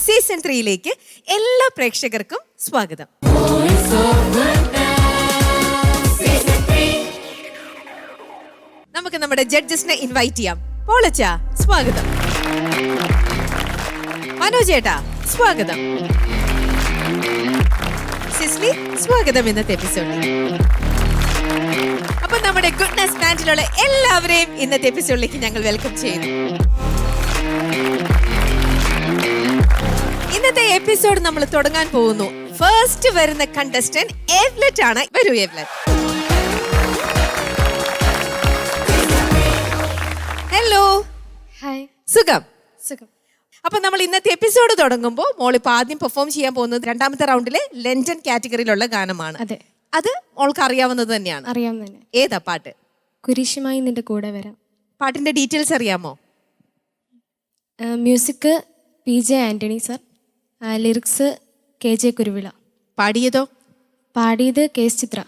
Season 3 എല്ലാ പ്രേക്ഷകർക്കും സ്വാഗതം. നമുക്ക് നമ്മുടെ ജഡ്ജസിനെ ഇൻവൈറ്റ് ചെയ്യാം. പോളച്ച സ്വാഗതം, മനോജേട്ടാ സ്വാഗതം, സിസ്ലി സ്വാഗതം ഇന്നത്തെ എപ്പിസോഡിൽ. അപ്പൊ നമ്മുടെ ഗുഡ്നസ് ബാൻഡിലുള്ള എല്ലാവരെയും ഇന്നത്തെ എപ്പിസോഡിലേക്ക് ഞങ്ങൾ വെൽക്കം ചെയ്യുന്നു. ഇന്നത്തെ എപ്പിസോഡ് നമ്മൾ തുടങ്ങാൻ പോകുന്നു. ഫസ്റ്റ് വരുന്ന കണ്ടസ്റ്റന്റ് എവ്ലെറ്റ് ആണ്. വരൂ എവ്ലെറ്റ്. ഹലോ. ഹായ്. സുഖം? സുഖം. അപ്പൊ നമ്മൾ ഇന്നത്തെ എപ്പിസോഡ് തുടങ്ങുമ്പോൾ മോളിപ്പോ ആദ്യം പെർഫോം ചെയ്യാൻ പോകുന്നത് രണ്ടാമത്തെ റൗണ്ടിലെ ലെൻഡൻ കാറ്റഗറിയിലുള്ള ഗാനമാണ്. അതെ. അത് മോൾക്ക് അറിയാവുന്നത് തന്നെയാണ്. അറിയാം തന്നെ. ഏതാ പാട്ട്? കുരിശുമായി നിന്റെ കൂടെ വരാം. പാട്ടിന്റെ ഡീറ്റെയിൽസ് അറിയാമോ? Music PJ Antony sir, lyrics KJ Kuruvila. പാടിയതോ? പാടിയത് KS ചിത്ര.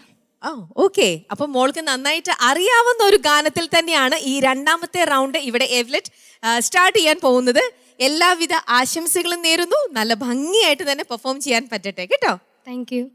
ഓക്കെ. അപ്പൊ മോൾക്ക് നന്നായിട്ട് അറിയാവുന്ന ഒരു ഗാനത്തിൽ തന്നെയാണ് ഈ രണ്ടാമത്തെ റൗണ്ട് ഇവിടെ എവ്ലെറ്റ് സ്റ്റാർട്ട് ചെയ്യാൻ പോകുന്നത്. എല്ലാവിധ ആശംസകളും നേരുന്നു. നല്ല ഭംഗിയായിട്ട് തന്നെ പെർഫോം ചെയ്യാൻ പറ്റട്ടെ കേട്ടോ. Thank you.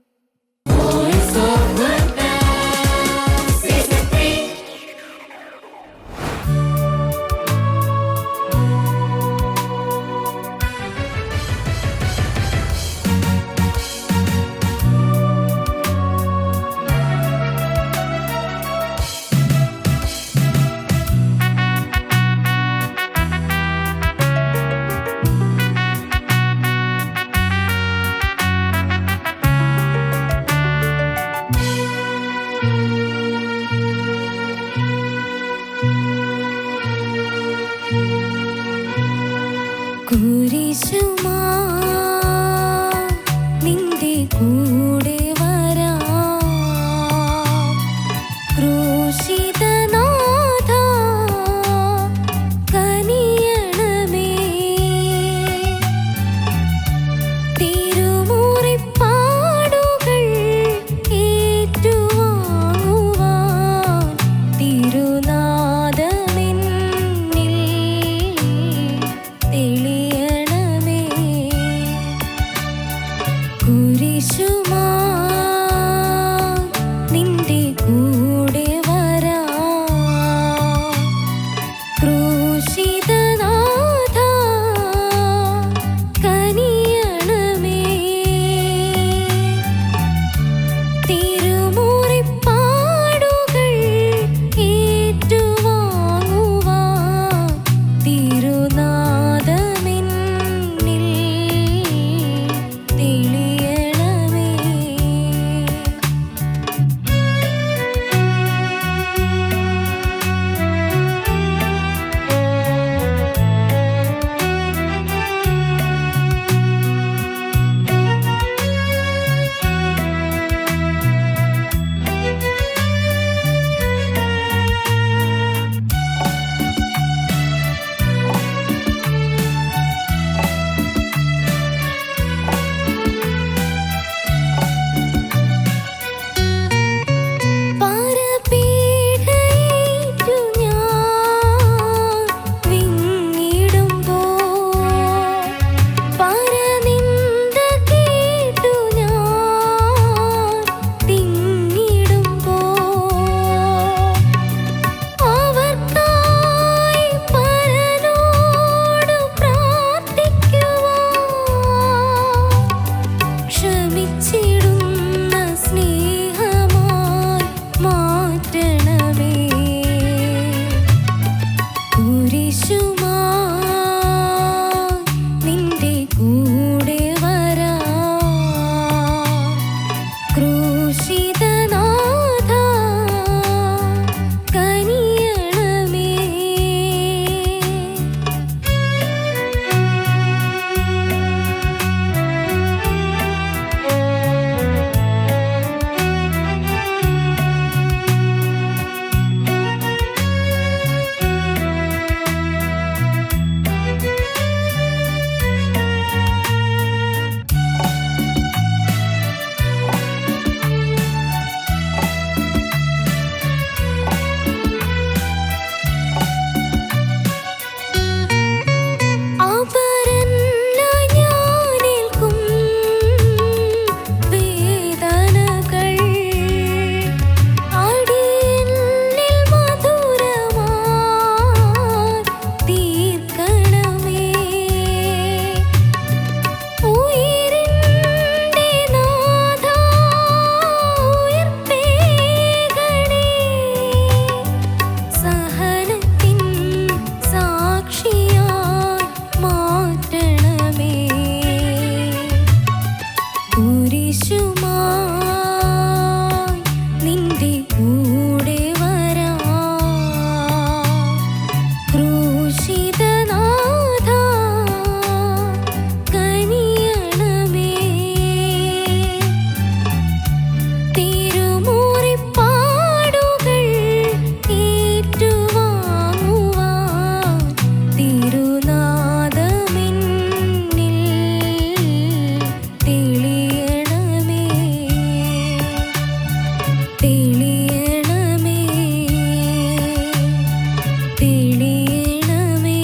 തെളിയണമേ.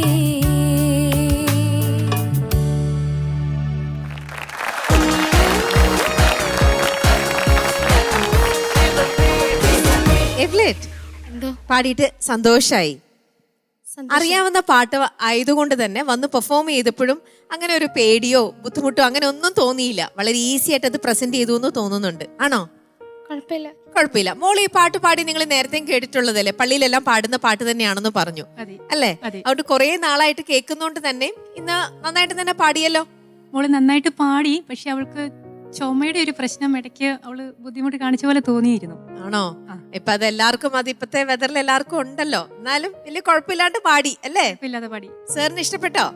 എവ്ലെറ്റ് എന്തോ പാടിയിട്ട് സന്തോഷായി. സന്തോഷം. അറിയാവുന്ന പാട്ട് ആയതുകൊണ്ട് തന്നെ വന്ന് പെർഫോം ചെയ്തപ്പോഴും അങ്ങനെ ഒരു പേടിയോ ബുദ്ധിമുട്ടോ അങ്ങനെ ഒന്നും തോന്നിയില്ല. വളരെ ഈസി ആയിട്ട് അത് പ്രസന്റ് ചെയ്തു എന്ന് തോന്നുന്നുണ്ട്. ആണോ? കുഴപ്പമില്ല. കുഴപ്പമില്ല. മോൾ ഈ പാട്ട് പാടി നിങ്ങൾ നേരത്തെ കേട്ടിട്ടുള്ളതല്ലേ? പള്ളിയിലെല്ലാം പാടുന്ന പാട്ട് തന്നെയാണെന്ന് പറഞ്ഞു അല്ലേ? അതുകൊണ്ട് കുറെ നാളായിട്ട് കേൾക്കുന്നോണ്ട് തന്നെ ഇന്ന് നന്നായിട്ട് തന്നെ പാടിയല്ലോ. മോള് നന്നായിട്ട് പാടി. പക്ഷെ അവൾക്ക് ചുമയുടെ ഒരു പ്രശ്നം ഇടയ്ക്ക് അവള് ബുദ്ധിമുട്ട് കാണിച്ച പോലെ തോന്നിയിരുന്നു. ആണോ? ഇപ്പൊ അത് എല്ലാവർക്കും അത് ഇപ്പത്തെ വെതറിൽ എല്ലാവർക്കും ഉണ്ടല്ലോ. എന്നാലും വലിയ കുഴപ്പമില്ലാണ്ട് പാടി അല്ലേ? ഇല്ലാതെ പാടി. സാറിന് ഇഷ്ടപ്പെട്ടോ?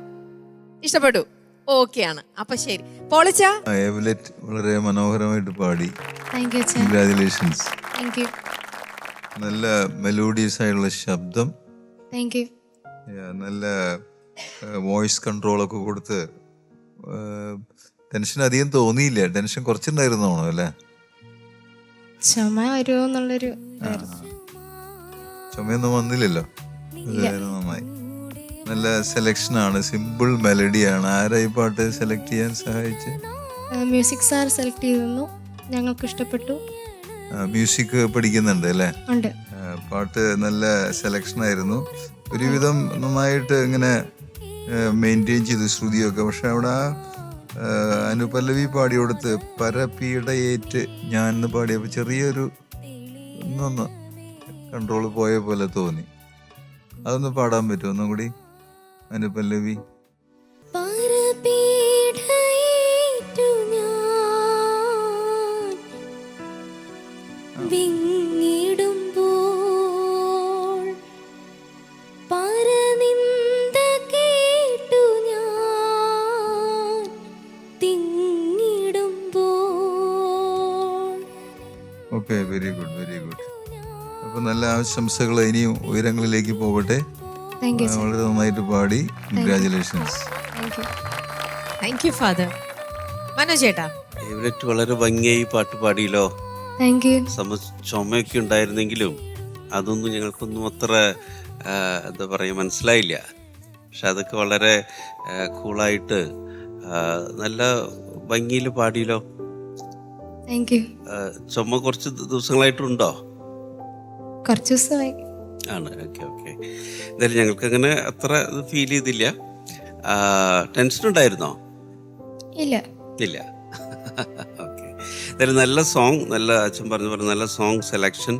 ഇഷ്ടപ്പെട്ടു. ഓക്കെ ആണ്. അപ്പൊ ശരി. പോളിച്ചാ? എവ്ലെറ്റ് വളരെ മനോഹരമായിട്ട് പാടി. താങ്ക് യു അച്ഛാ. കൺഗ്രാജുലേഷൻസ്. Thank U. നല്ല മെലോഡിയസ് ആയിട്ടുള്ള ശബ്ദം, താങ്ക് യു. നല്ല വോയിസ് കൺട്രോളൊക്കെ കൊടുത്ത് ടെൻഷൻ അധികം തോന്നിയില്ല. ടെൻഷൻ കുറച്ചുണ്ടായിരുന്നോ അല്ലേ? ചുമ വരുമോ എന്നുള്ളൊരു ചുമയൊന്നും വന്നില്ലല്ലോ. നന്നായി. നല്ല സെലക്ഷനാണ്, സിമ്പിൾ മെലഡിയാണ്. ആരാ ഈ പാട്ട് സെലക്ട് ചെയ്യാൻ സഹായിച്ച്? മ്യൂസിക് സാർ സെലക്ട് ചെയ്തിരുന്നു. ഞങ്ങൾക്ക് ഇഷ്ടപ്പെട്ടു. മ്യൂസിക് പഠിക്കുന്നുണ്ട് അല്ലേ? ഉണ്ട്. പാട്ട് നല്ല സെലക്ഷൻ ആയിരുന്നു. ഒരുവിധം നന്നായിട്ട് ഇങ്ങനെ മെയിൻറ്റെയിൻ ചെയ്തു ശ്രുതിയൊക്കെ. പക്ഷെ അവിടെ അനുപല്ലവി പാടിയോടുത്ത് പരപീഡയേറ്റ് ഞാൻ എന്ന് പാടിയപ്പോൾ ചെറിയൊരു ഒന്നൊന്ന് കൺട്രോൾ പോയ പോലെ തോന്നി. അതൊന്ന് പാടാൻ പറ്റുമോ ഒന്നും കൂടി അനുപല്ലവി? Okay, very good, very good. അപ്പൊ നല്ല ആശംസകൾ. ഇനിയും ഉയരങ്ങളിലേക്ക് പോകട്ടെ. വളരെ നന്നായിട്ട് പാടി. Congratulations. Thank you father. Manoj ചേട്ടാ? എവ്ലെറ്റ് വളരെ ഭംഗിയായി പാട്ട് പാടിയല്ലോ. Thank you. ചുമയൊക്കെ ഉണ്ടായിരുന്നെങ്കിലും അതൊന്നും ഞങ്ങൾക്കൊന്നും അത്ര എന്താ പറയുക മനസ്സിലായില്ല. പക്ഷെ അതൊക്കെ വളരെ കൂളായിട്ട് നല്ല ഭംഗിയിൽ പാടിയല്ലോ. Thank you. ചുമ കുറച്ച് ദിവസങ്ങളായിട്ടുണ്ടോ? കുറച്ച് ദിവസമായി ആണ്. Okay okay. എന്തായാലും ഞങ്ങൾക്ക് അങ്ങനെ അത്ര ഫീൽ ചെയ്തില്ല. ടെൻഷൻ ഉണ്ടായിരുന്നോ? ഇല്ല. ഇല്ല. ഓക്കെ. എന്തായാലും നല്ല സോങ്, നല്ല അച്ഛൻ പറഞ്ഞ നല്ല സോങ് സെലക്ഷൻ,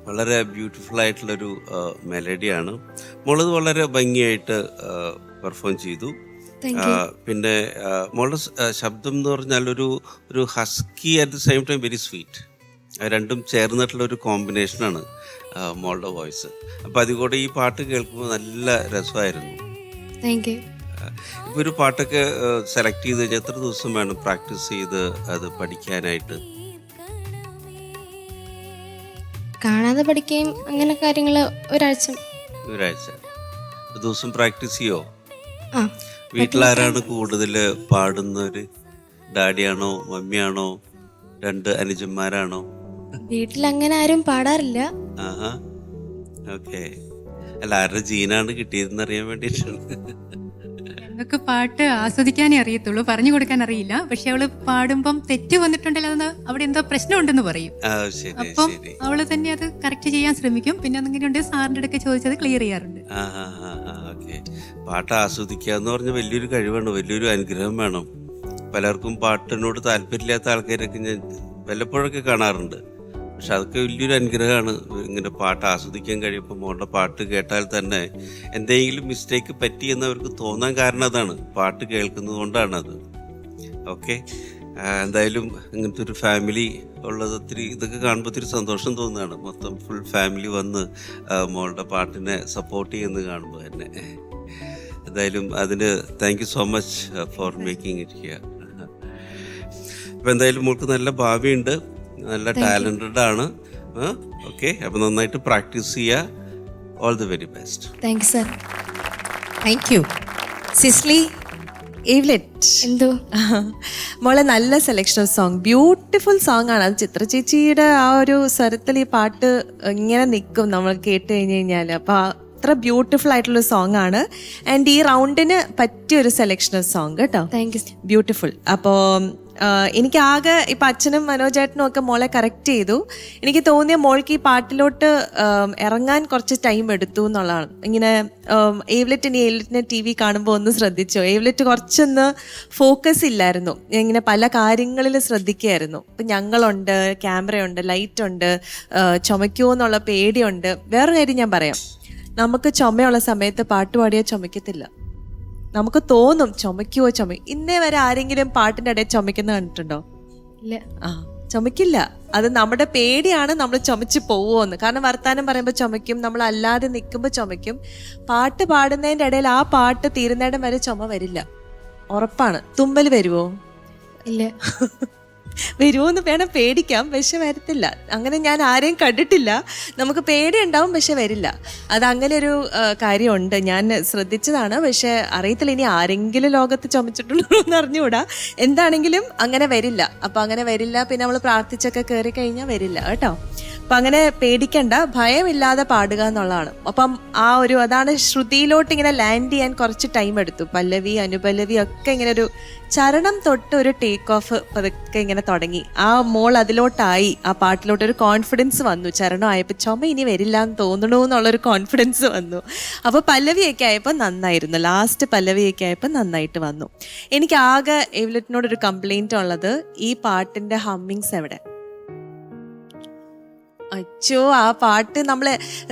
വളരെ ബ്യൂട്ടിഫുൾ ആയിട്ടുള്ളൊരു മെലഡിയാണ്. മോളത് വളരെ ഭംഗിയായിട്ട് പെർഫോം ചെയ്തു. പിന്നെ മോളുടെ ശബ്ദം എന്ന് പറഞ്ഞാൽ ഒരു husky at the same time very sweet. രണ്ടും ചേർന്നിട്ടുള്ള ഒരു കോമ്പിനേഷനാണ് മോളുടെ വോയിസ്. അപ്പം അതുകൂടെ ഈ പാട്ട് കേൾക്കുമ്പോൾ നല്ല രസമായിരുന്നു. Thank you. ഇപ്പോൾ ഒരു പാട്ടൊക്കെ സെലക്ട് ചെയ്ത് കഴിഞ്ഞാൽ എത്ര ദിവസം വേണം പ്രാക്ടീസ് ചെയ്ത് അത് പഠിക്കാനായിട്ട്? കാണാതെ പഠിക്കുകയും അങ്ങനെ കാര്യങ്ങൾ ഒരാഴ്ച ദിവസം പ്രാക്ടീസ് ചെയ്യോ? ആ. വീട്ടിലാരാണ് കൂടുതൽ പാടുന്നവര്? ഡാഡിയാണോ മമ്മിയാണോ രണ്ട് അനുജന്മാരാണോ? വീട്ടിൽ അങ്ങനെ ആരും പാടാറില്ല. ആഹാ, ഓക്കെ. അല്ല, ആരുടെ ജീനാണ് കിട്ടിയതെന്ന് അറിയാൻ വേണ്ടിയിട്ടാണ്. ഞങ്ങൾക്ക് പാട്ട് ആസ്വദിക്കാനേ അറിയത്തുള്ളൂ, പറഞ്ഞു കൊടുക്കാൻ അറിയില്ല. പക്ഷെ അവള് പാടുമ്പം തെറ്റ് വന്നിട്ടുണ്ടല്ലോ, അവിടെ എന്തോ പ്രശ്നമുണ്ടെന്ന് പറയും. അപ്പം അവള് തന്നെ അത് കറക്റ്റ് ചെയ്യാൻ ശ്രമിക്കും. പിന്നെ അങ്ങനെയുണ്ട് സാറിന്റെ അടുക്കെ ചോദിച്ചത് ക്ലിയർ ചെയ്യാറുണ്ട്. ഓക്കെ. പാട്ട് ആസ്വദിക്കുക എന്ന് പറഞ്ഞാൽ വലിയൊരു കഴിവാണ്, വലിയൊരു അനുഗ്രഹം വേണം. പലർക്കും പാട്ടിനോട് താല്പര്യമില്ലാത്ത ആൾക്കാരൊക്കെ ഞാൻ വല്ലപ്പോഴൊക്കെ കാണാറുണ്ട്. പക്ഷെ അതൊക്കെ വലിയൊരു അനുഗ്രഹമാണ്. ഇങ്ങനെ പാട്ട് ആസ്വദിക്കാൻ കഴിയുമ്പോൾ മോളുടെ പാട്ട് കേട്ടാൽ തന്നെ എന്തെങ്കിലും മിസ്റ്റേക്ക് പറ്റിയെന്ന് അവർക്ക് തോന്നാൻ കാരണം അതാണ്, പാട്ട് കേൾക്കുന്നത് കൊണ്ടാണത്. ഓക്കെ. എന്തായാലും ഇങ്ങനത്തെ ഒരു ഫാമിലി ഉള്ളത് ഒത്തിരി ഇതൊക്കെ കാണുമ്പോൾ ഒത്തിരി സന്തോഷം തോന്നുകയാണ്. മൊത്തം ഫുൾ ഫാമിലി വന്ന് മോളുടെ പാട്ടിനെ സപ്പോർട്ട് ചെയ്യുന്നത് കാണുമ്പോൾ തന്നെ. എന്തായാലും അതിന് thank you so much for making it here. അപ്പം എന്തായാലും മോൾക്ക് നല്ല ഭാവിയുണ്ട്, നല്ല ടാലന്റഡ് ആണ്. ഓക്കെ. അപ്പം നന്നായിട്ട് പ്രാക്ടീസ് ചെയ്യുക. All the very best. Thank you sir. Thank you. Cicily? എവ്ലെറ്റ് എന്തോ മോളെ നല്ല selection of song, beautiful song ആണ്. അത് ചിത്ര ചേച്ചിയുടെ ആ ഒരു സ്വരത്തിൽ ഈ പാട്ട് ഇങ്ങനെ നിൽക്കും നമ്മൾ കേട്ട് കഴിഞ്ഞ് കഴിഞ്ഞാൽ. അപ്പോൾ അത്ര ബ്യൂട്ടിഫുൾ ആയിട്ടുള്ള സോങ് ആണ്. ആൻഡ് ഈ റൗണ്ടിന് പറ്റിയൊരു സെലക്ഷൻ ഓഫ് സോങ് കേട്ടോ. Thank you. ബ്യൂട്ടിഫുൾ. അപ്പോൾ എനിക്ക് ആകെ ഇപ്പം അച്ഛനും മനോജേട്ടനും ഒക്കെ മോളെ കറക്റ്റ് ചെയ്തു. എനിക്ക് തോന്നിയ മോൾക്ക് ഈ പാട്ടിലോട്ട് ഇറങ്ങാൻ കുറച്ച് ടൈം എടുത്തു എന്നുള്ളതാണ്. ഇങ്ങനെ ഏവ്ലെറ്റിനെ ടി വി കാണുമ്പോൾ ഒന്ന് ശ്രദ്ധിച്ചോ, ഏവ്ലെറ്റ് കുറച്ചൊന്ന് ഫോക്കസ് ഇല്ലായിരുന്നു, ഇങ്ങനെ പല കാര്യങ്ങളിൽ ശ്രദ്ധിക്കുകയായിരുന്നു. ഇപ്പം ഞങ്ങളുണ്ട്, ക്യാമറയുണ്ട്, ലൈറ്റുണ്ട്, ചുമയ്ക്കുമോ എന്നുള്ള പേടിയുണ്ട്. വേറൊരു കാര്യം ഞാൻ പറയാം, നമുക്ക് ചുമയുള്ള സമയത്ത് പാട്ട് പാടിയാൽ ചുമയ്ക്കത്തില്ല. നമുക്ക് തോന്നും ചുമയ്ക്കുവോ ഇന്നേ വരെ ആരെങ്കിലും പാട്ടിൻ്റെ ഇടയിൽ ചുമയ്ക്കുന്ന കണ്ടിട്ടുണ്ടോ? ഇല്ല. ചുമക്കില്ല. അത് നമ്മുടെ പേടിയാണ് നമ്മൾ ചുമച്ച് പോവുമെന്ന്. കാരണം വർത്താനം പറയുമ്പോൾ ചുമയ്ക്കും, നമ്മൾ അല്ലാതെ നിൽക്കുമ്പോൾ ചുമയ്ക്കും. പാട്ട് പാടുന്നതിൻ്റെ ഇടയിൽ ആ പാട്ട് തീരുന്നിടം വരെ ചുമ വരില്ല, ഉറപ്പാണ്. തുമ്മൽ വരുമോ? ഇല്ല. വരുമോന്ന് വേണം പേടിക്കാം, പക്ഷെ വരത്തില്ല. അങ്ങനെ ഞാൻ ആരെയും കണ്ടിട്ടില്ല. നമുക്ക് പേടിയുണ്ടാവും, പക്ഷെ വരില്ല. അതങ്ങനെ ഒരു കാര്യമുണ്ട്, ഞാൻ ശ്രദ്ധിച്ചതാണ്. പക്ഷെ അറിയത്തില്ല ഇനി ആരെങ്കിലും ലോകത്ത് ചുമച്ചിട്ടുണ്ടോ എന്ന് അറിഞ്ഞുകൂടാ. എന്താണെങ്കിലും അങ്ങനെ വരില്ല. അപ്പം അങ്ങനെ വരില്ല. പിന്നെ നമ്മൾ പ്രാർത്ഥിച്ചൊക്കെ കയറി കഴിഞ്ഞാൽ വരില്ല കേട്ടോ. അപ്പം അങ്ങനെ പേടിക്കണ്ട, ഭയമില്ലാതെ പാടുക എന്നുള്ളതാണ്. അപ്പം അതാണ് ശ്രുതിയിലോട്ട് ഇങ്ങനെ ലാൻഡ് ചെയ്യാൻ കുറച്ച് ടൈം എടുത്തു. പല്ലവി, അനുപല്ലവി ഒക്കെ ഇങ്ങനെ ഒരു ചരണം തൊട്ട് ഒരു ടേക്ക് ഓഫ് പതുക്കെ ഇങ്ങനെ തുടങ്ങി. ആ മോൾ അതിലോട്ടായി, ആ പാട്ടിലോട്ട് ഒരു കോൺഫിഡൻസ് വന്നു. ചരണം ആയപ്പോൾ ചുമ ഇനി വരില്ല എന്ന് തോന്നണു എന്നുള്ളൊരു കോൺഫിഡൻസ് വന്നു. അപ്പോൾ പല്ലവിയൊക്കെ ആയപ്പോൾ നന്നായിരുന്നു, ലാസ്റ്റ് പല്ലവിയൊക്കെ ആയപ്പോൾ നന്നായിട്ട് വന്നു. എനിക്ക് ആകെ ഏവ്ലെറ്റിനോടൊരു കംപ്ലൈൻറ്റ് ഉള്ളത്, ഈ പാട്ടിൻ്റെ ഹമ്മിങ്സ് എവിടെ? അച്ചോ, ആ പാട്ട് നമ്മൾ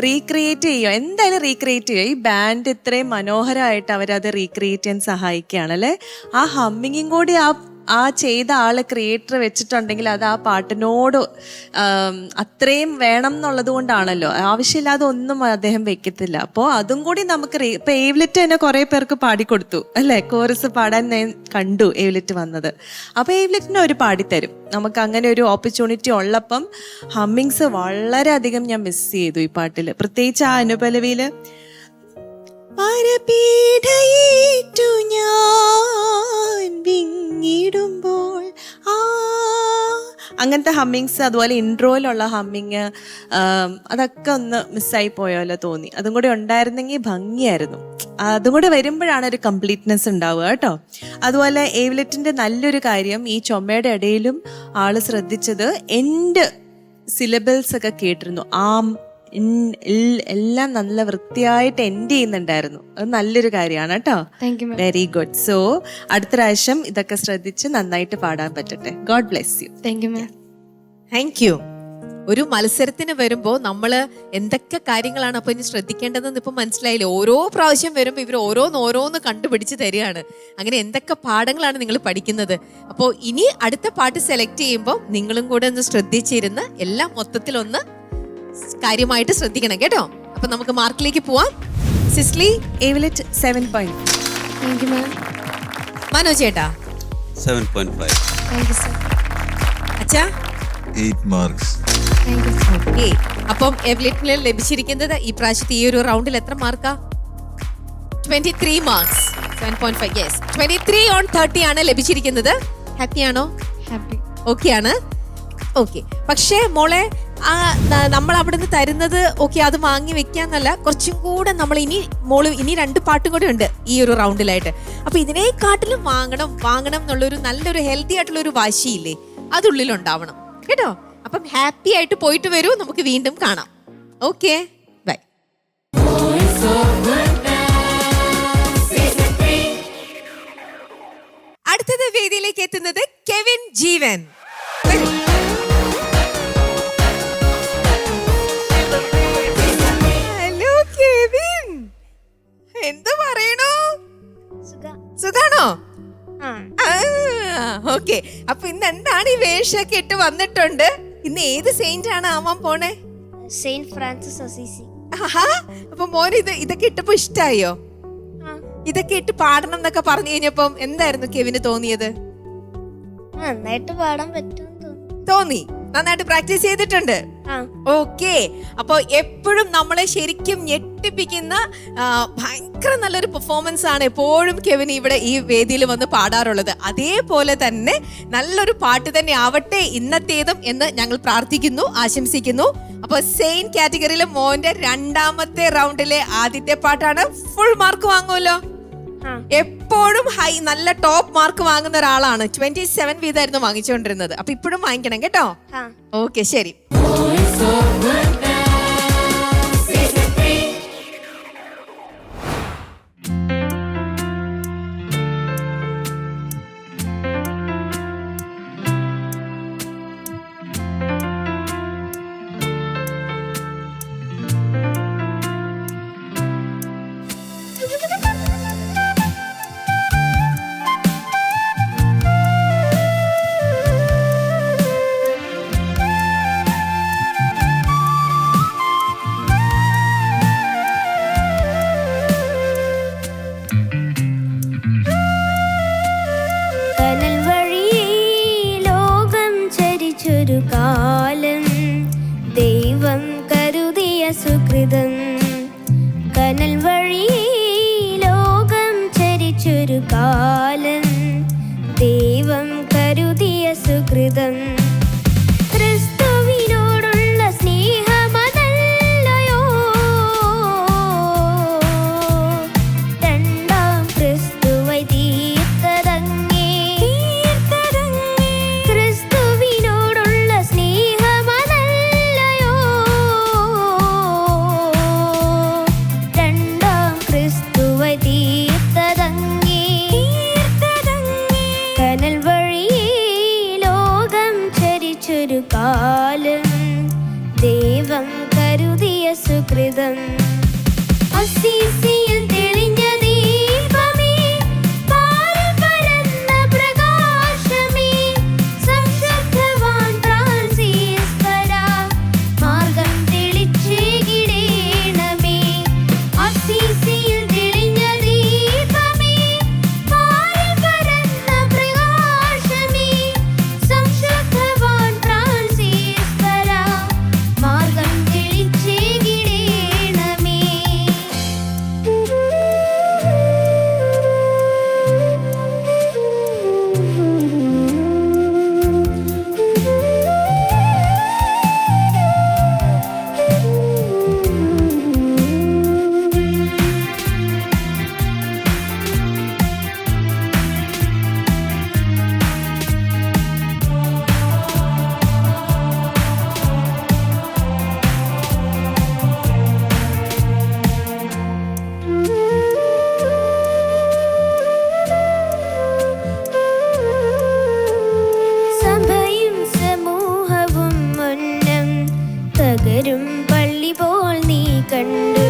റീക്രിയേറ്റ് ചെയ്യുമോ? എന്തായാലും റീക്രിയേറ്റ് ചെയ്യുമോ? ഈ ബാൻഡ് ഇത്രയും മനോഹരമായിട്ട് അവരത് റീക്രിയേറ്റ് ചെയ്യാൻ സഹായിക്കുകയാണല്ലേ. ആ ഹമ്മിങ്ങും കൂടി ആ ചെയ്ത ആള് ക്രിയേറ്റർ വെച്ചിട്ടുണ്ടെങ്കിൽ അത് ആ പാട്ടിനോട് അത്രയും വേണം എന്നുള്ളത് കൊണ്ടാണല്ലോ. ആവശ്യമില്ലാതെ ഒന്നും അദ്ദേഹം വെക്കത്തില്ല. അപ്പോൾ അതും കൂടി നമുക്ക് ഇപ്പം ഏവ്ലെറ്റ് തന്നെ കുറേ പേർക്ക് പാടിക്കൊടുത്തു അല്ലേ, കോറസ് പാടാൻ ഞാൻ കണ്ടു ഏവ്ലെറ്റ് വന്നത്. അപ്പോൾ ഏവ്ലെറ്റിനെ ഒരു പാടിത്തരും. നമുക്ക് അങ്ങനെ ഒരു ഓപ്പർച്യൂണിറ്റി ഉള്ളപ്പം ഹമ്മിങ്സ് വളരെയധികം ഞാൻ മിസ് ചെയ്തു ഈ പാട്ടിൽ. പ്രത്യേകിച്ച് ആ അനുപല്ലവിയിൽ പരപീഠയേറ്റു ഞാൻ വിങ്ങിടുമ്പോൾ അങ്ങനത്തെ ഹമ്മിങ്സ്, അതുപോലെ ഇൻട്രോയിലുള്ള ഹമ്മിങ്, അതൊക്കെ ഒന്ന് മിസ്സായി പോയാലോ തോന്നി. അതും കൂടെ ഉണ്ടായിരുന്നെങ്കിൽ ഭംഗിയായിരുന്നു. അതും കൂടെ വരുമ്പോഴാണ് ഒരു കംപ്ലീറ്റ്നെസ് ഉണ്ടാവുക കേട്ടോ. അതുപോലെ ഏവ്ലെറ്റിൻ്റെ നല്ലൊരു കാര്യം, ഈ ചുമയുടെ ഇടയിലും ആള് ശ്രദ്ധിച്ചത് എൻ്റെ സിലബിൾസ് ഒക്കെ കേട്ടിരുന്നു. എല്ലാം നല്ല വൃത്തിയായിട്ട് എൻഡ് ചെയ്യുന്നുണ്ടായിരുന്നു. അത് നല്ലൊരു കാര്യമാണ് കേട്ടോ. Very good. സോ അടുത്ത പ്രാവശ്യം ഇതൊക്കെ ശ്രദ്ധിച്ച് നന്നായിട്ട് പാടാൻ പറ്റട്ടെ. God bless you. Thank you ma'am. Thank you. ഒരു മത്സരത്തിന് വരുമ്പോൾ നമ്മൾ എന്തൊക്കെ കാര്യങ്ങളാണ് അപ്പൊ ഇനി ശ്രദ്ധിക്കേണ്ടതെന്ന് ഇപ്പൊ മനസ്സിലായില്ലേ. ഓരോ പ്രാവശ്യം വരുമ്പോൾ ഇവർ ഓരോന്ന് കണ്ടുപിടിച്ച് തരികയാണ്. അങ്ങനെ എന്തൊക്കെ പാഠങ്ങളാണ് നിങ്ങൾ പഠിക്കുന്നത്. അപ്പോൾ ഇനി അടുത്ത പാട്ട് സെലക്ട് ചെയ്യുമ്പോൾ നിങ്ങളും കൂടെ ഒന്ന് ശ്രദ്ധിച്ചിരുന്ന് എല്ലാം മൊത്തത്തിലൊന്ന് കാര്യമായിട്ട് ശ്രദ്ധിക്കണം കേട്ടോ. അപ്പൊ നമുക്ക് മാർക്കിലേക്ക് പോവാം. സിസ്ലി, ഏവ്ലെറ്റ് 7 താങ്ക് യു മാം. മനോജ് ചേട്ടാ 7.5. Thank you sir. അച്ഛാ 8 marks. Thank you sir. Okay. അപ്പം എവ്ലെറ്റിന് ലഭിച്ചിരിക്കുന്നത് ഈ പ്രാവശ്യത്തെ ഈ ഒരു റൗണ്ടിൽ എത്ര മാർക്കാ? 23 മാർക്സ്. 7.5. യെസ്, 23 on 30 ആണ് ലഭിച്ചിരിക്കുന്നത്. ഹാപ്പിയാണോ? ഹാപ്പി. ഓക്കെ ആണ്. ഓക്കെ. പക്ഷേ മോളെ നമ്മൾ അവിടെ നിന്ന് തരുന്നത് ഓക്കെ അത് വാങ്ങി വെക്കാന്നല്ല, കുറച്ചും കൂടെ നമ്മൾ ഇനി 2 പാട്ടും കൂടെ ഉണ്ട് ഈ ഒരു റൗണ്ടിലായിട്ട്. അപ്പൊ ഇതിനെക്കാട്ടിലും വാങ്ങണം എന്നുള്ളൊരു നല്ലൊരു ഹെൽത്തി ആയിട്ടുള്ള ഒരു വാശിയില്ലേ, അതുള്ളിലുണ്ടാവണം കേട്ടോ. അപ്പം ഹാപ്പി ആയിട്ട് പോയിട്ട് വരൂ, നമുക്ക് വീണ്ടും കാണാം. Okay, bye. അടുത്തത് വേദിയിലേക്ക് എത്തുന്നത് കെവിൻ ജീവൻ. ഹലോ കെവിൻ, എന്ത് പറയണു? സുഖാണോ? ഓക്കെ. അപ്പൊ ഇന്ന് എന്താണ് ഈ വേഷമൊക്കെ ഇട്ട് വന്നിട്ടുണ്ട്? ഇന്ന് ഏത് സെയിന്റ് ആണ് ആവാൻ പോണേ? Saint Francis Assisi. അപ്പൊ മോൻ ഇതൊക്കെ ഇട്ടപ്പോ ഇഷ്ടായോ? ഇതൊക്കെ ഇട്ട് പാടണം എന്നൊക്കെ പറഞ്ഞു കഴിഞ്ഞപ്പം എന്തായിരുന്നു കെവിന് തോന്നിയത്? നന്നായിട്ട് പാടാൻ പറ്റും തോന്നി. നന്നായിട്ട് പ്രാക്ടീസ് ചെയ്തിട്ടുണ്ട്. ഓക്കെ. അപ്പൊ എപ്പോഴും നമ്മളെ ശരിക്കും ഞെട്ടിപ്പിക്കുന്ന ഭയങ്കര അത്ര നല്ലൊരു പെർഫോമൻസ് ആണ് എപ്പോഴും കെവിൻ ഇവിടെ ഈ വേദിയിൽ വന്ന് പാടാറുള്ളത്. അതേപോലെ തന്നെ നല്ലൊരു പാട്ട് തന്നെ ആവട്ടെ ഇന്നത്തേതും എന്ന് ഞങ്ങൾ പ്രാർത്ഥിക്കുന്നു, ആശംസിക്കുന്നു. അപ്പൊ സെയിം കാറ്റഗറിയിലെ മോന്റെ രണ്ടാമത്തെ റൗണ്ടിലെ ആദ്യത്തെ പാട്ടാണ്. ഫുൾ മാർക്ക് വാങ്ങുമല്ലോ? എപ്പോഴും ഹൈ നല്ല ടോപ്പ് മാർക്ക് വാങ്ങുന്ന ഒരാളാണ്. 27 വീതമായിരുന്നു വാങ്ങിച്ചുകൊണ്ടിരുന്നത്. അപ്പൊ ഇപ്പോഴും വാങ്ങിക്കണം കേട്ടോ. ഓക്കെ, ശരി. കാലം ദൈവം കരുതിയ സുകൃതം, കനൽ വഴി ലോകം ചരിച്ചൊരു കാലം ദൈവം കരുതിയ സുകൃതം. ക്രിസ്തുവിനോടുള്ള സ്നേഹമതല്ലയോ രണ്ടാം ക്രിസ്തുവൈ തീർത്തതങ്ങേ. ക്രിസ്തുവിനോടുള്ള സ്നേഹമതല്ലയോ രണ്ടാം ക്രിസ്തുവൈ തീർത്തതങ്ങേ. കനൽ വഴി ലോകം ചരിച്ചൊരു കാലം ദൈവം കരുതിയ സുകൃതം. അസീസിയിൽ തെളിഞ്ഞ ദീപമേ, പാരിൽ പരന്ന പ്രകാശമേ, സംശുദ്ധവാൻ ഫ്രാൻസിസ് പരാ മാർഗം തെളിച്ചേകിടേണമേ. അസീസിയിൽ തെളിഞ്ഞ ദീപമേ, പാരിൽ പരന്ന പ്രകാശമേ, സംശുദ്ധവാൻ ഫ്രാൻസിസ് പരാ മാർഗം തെളിച്ചേകിടേണമേ. സഭയും സമൂഹവും മുന്നം തകരും പള്ളി പോൽ നീ കണ്ടു.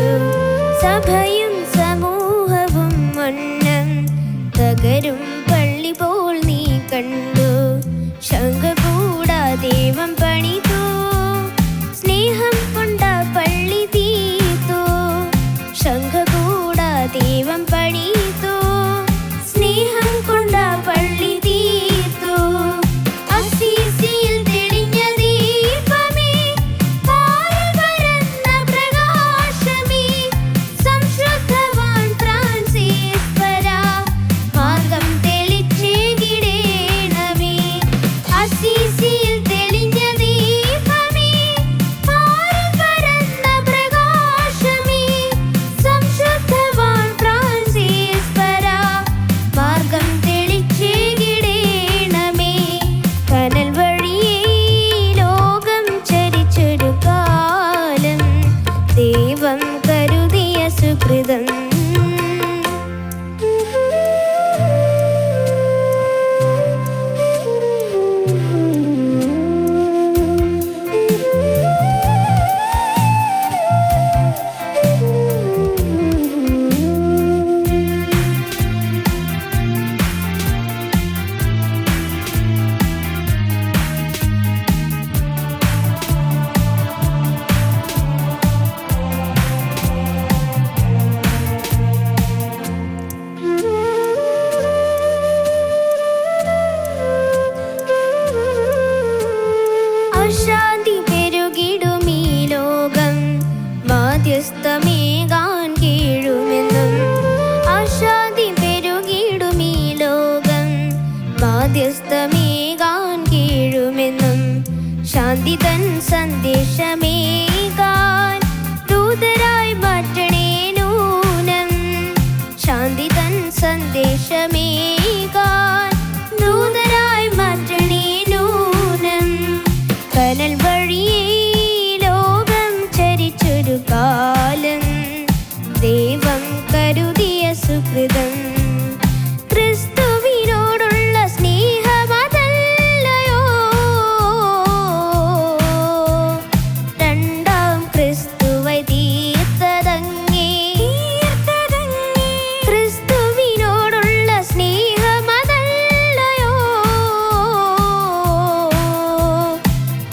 സഭയും സമൂഹവും മുന്നം തകരും പള്ളി പോൽ നീ കണ്ടു. ശങ്ക കൂടാ ദൈവം പണിതു, സ്നേഹം കൊണ്ട പള്ളി തീർത്തു. ശങ്ക കൂടാ ദൈവം പണിതു, സ്നേഹം കൊണ്ട പള്ളി തീർത്തു. അസീസിയിൽ തെളിഞ്ഞ ദീപമേ, പാരിൽ പരന്ന പ്രകാശമേ, സംശുദ്ധവാൻ ഫ്രാൻസിസ് പരാ മാർഗം തെളിച്ചേകിടേണമേ. അസീസിയിൽ തെളിഞ്ഞ ദീപമേ, പാരിൽ പരന്ന പ്രകാശമേ, സംശുദ്ധവാൻ ഫ്രാൻസിസ് പരാ മാർഗം തെളിച്ചേകിടേണമേ. കനൽ വഴിയേ ലോകം ചരിച്ചൊരു കാലം ദൈവം കരുതിയ സുകൃതം. സന്ദേശമേകാൻ ദൂതരായി മാറ്റണേ നൂനം. കനൽ വഴിയേ ലോകം ചരിച്ചൊരു കാലം ദൈവം കരുതിയ സുകൃതം. ക്രിസ്തുവിനോടുള്ള സ്നേഹമതല്ലയോ രണ്ടാം ക്രിസ്തുവൈ തീർത്തതങ്ങേ. ക്രിസ്തുവിനോടുള്ള സ്നേഹമതല്ലയോ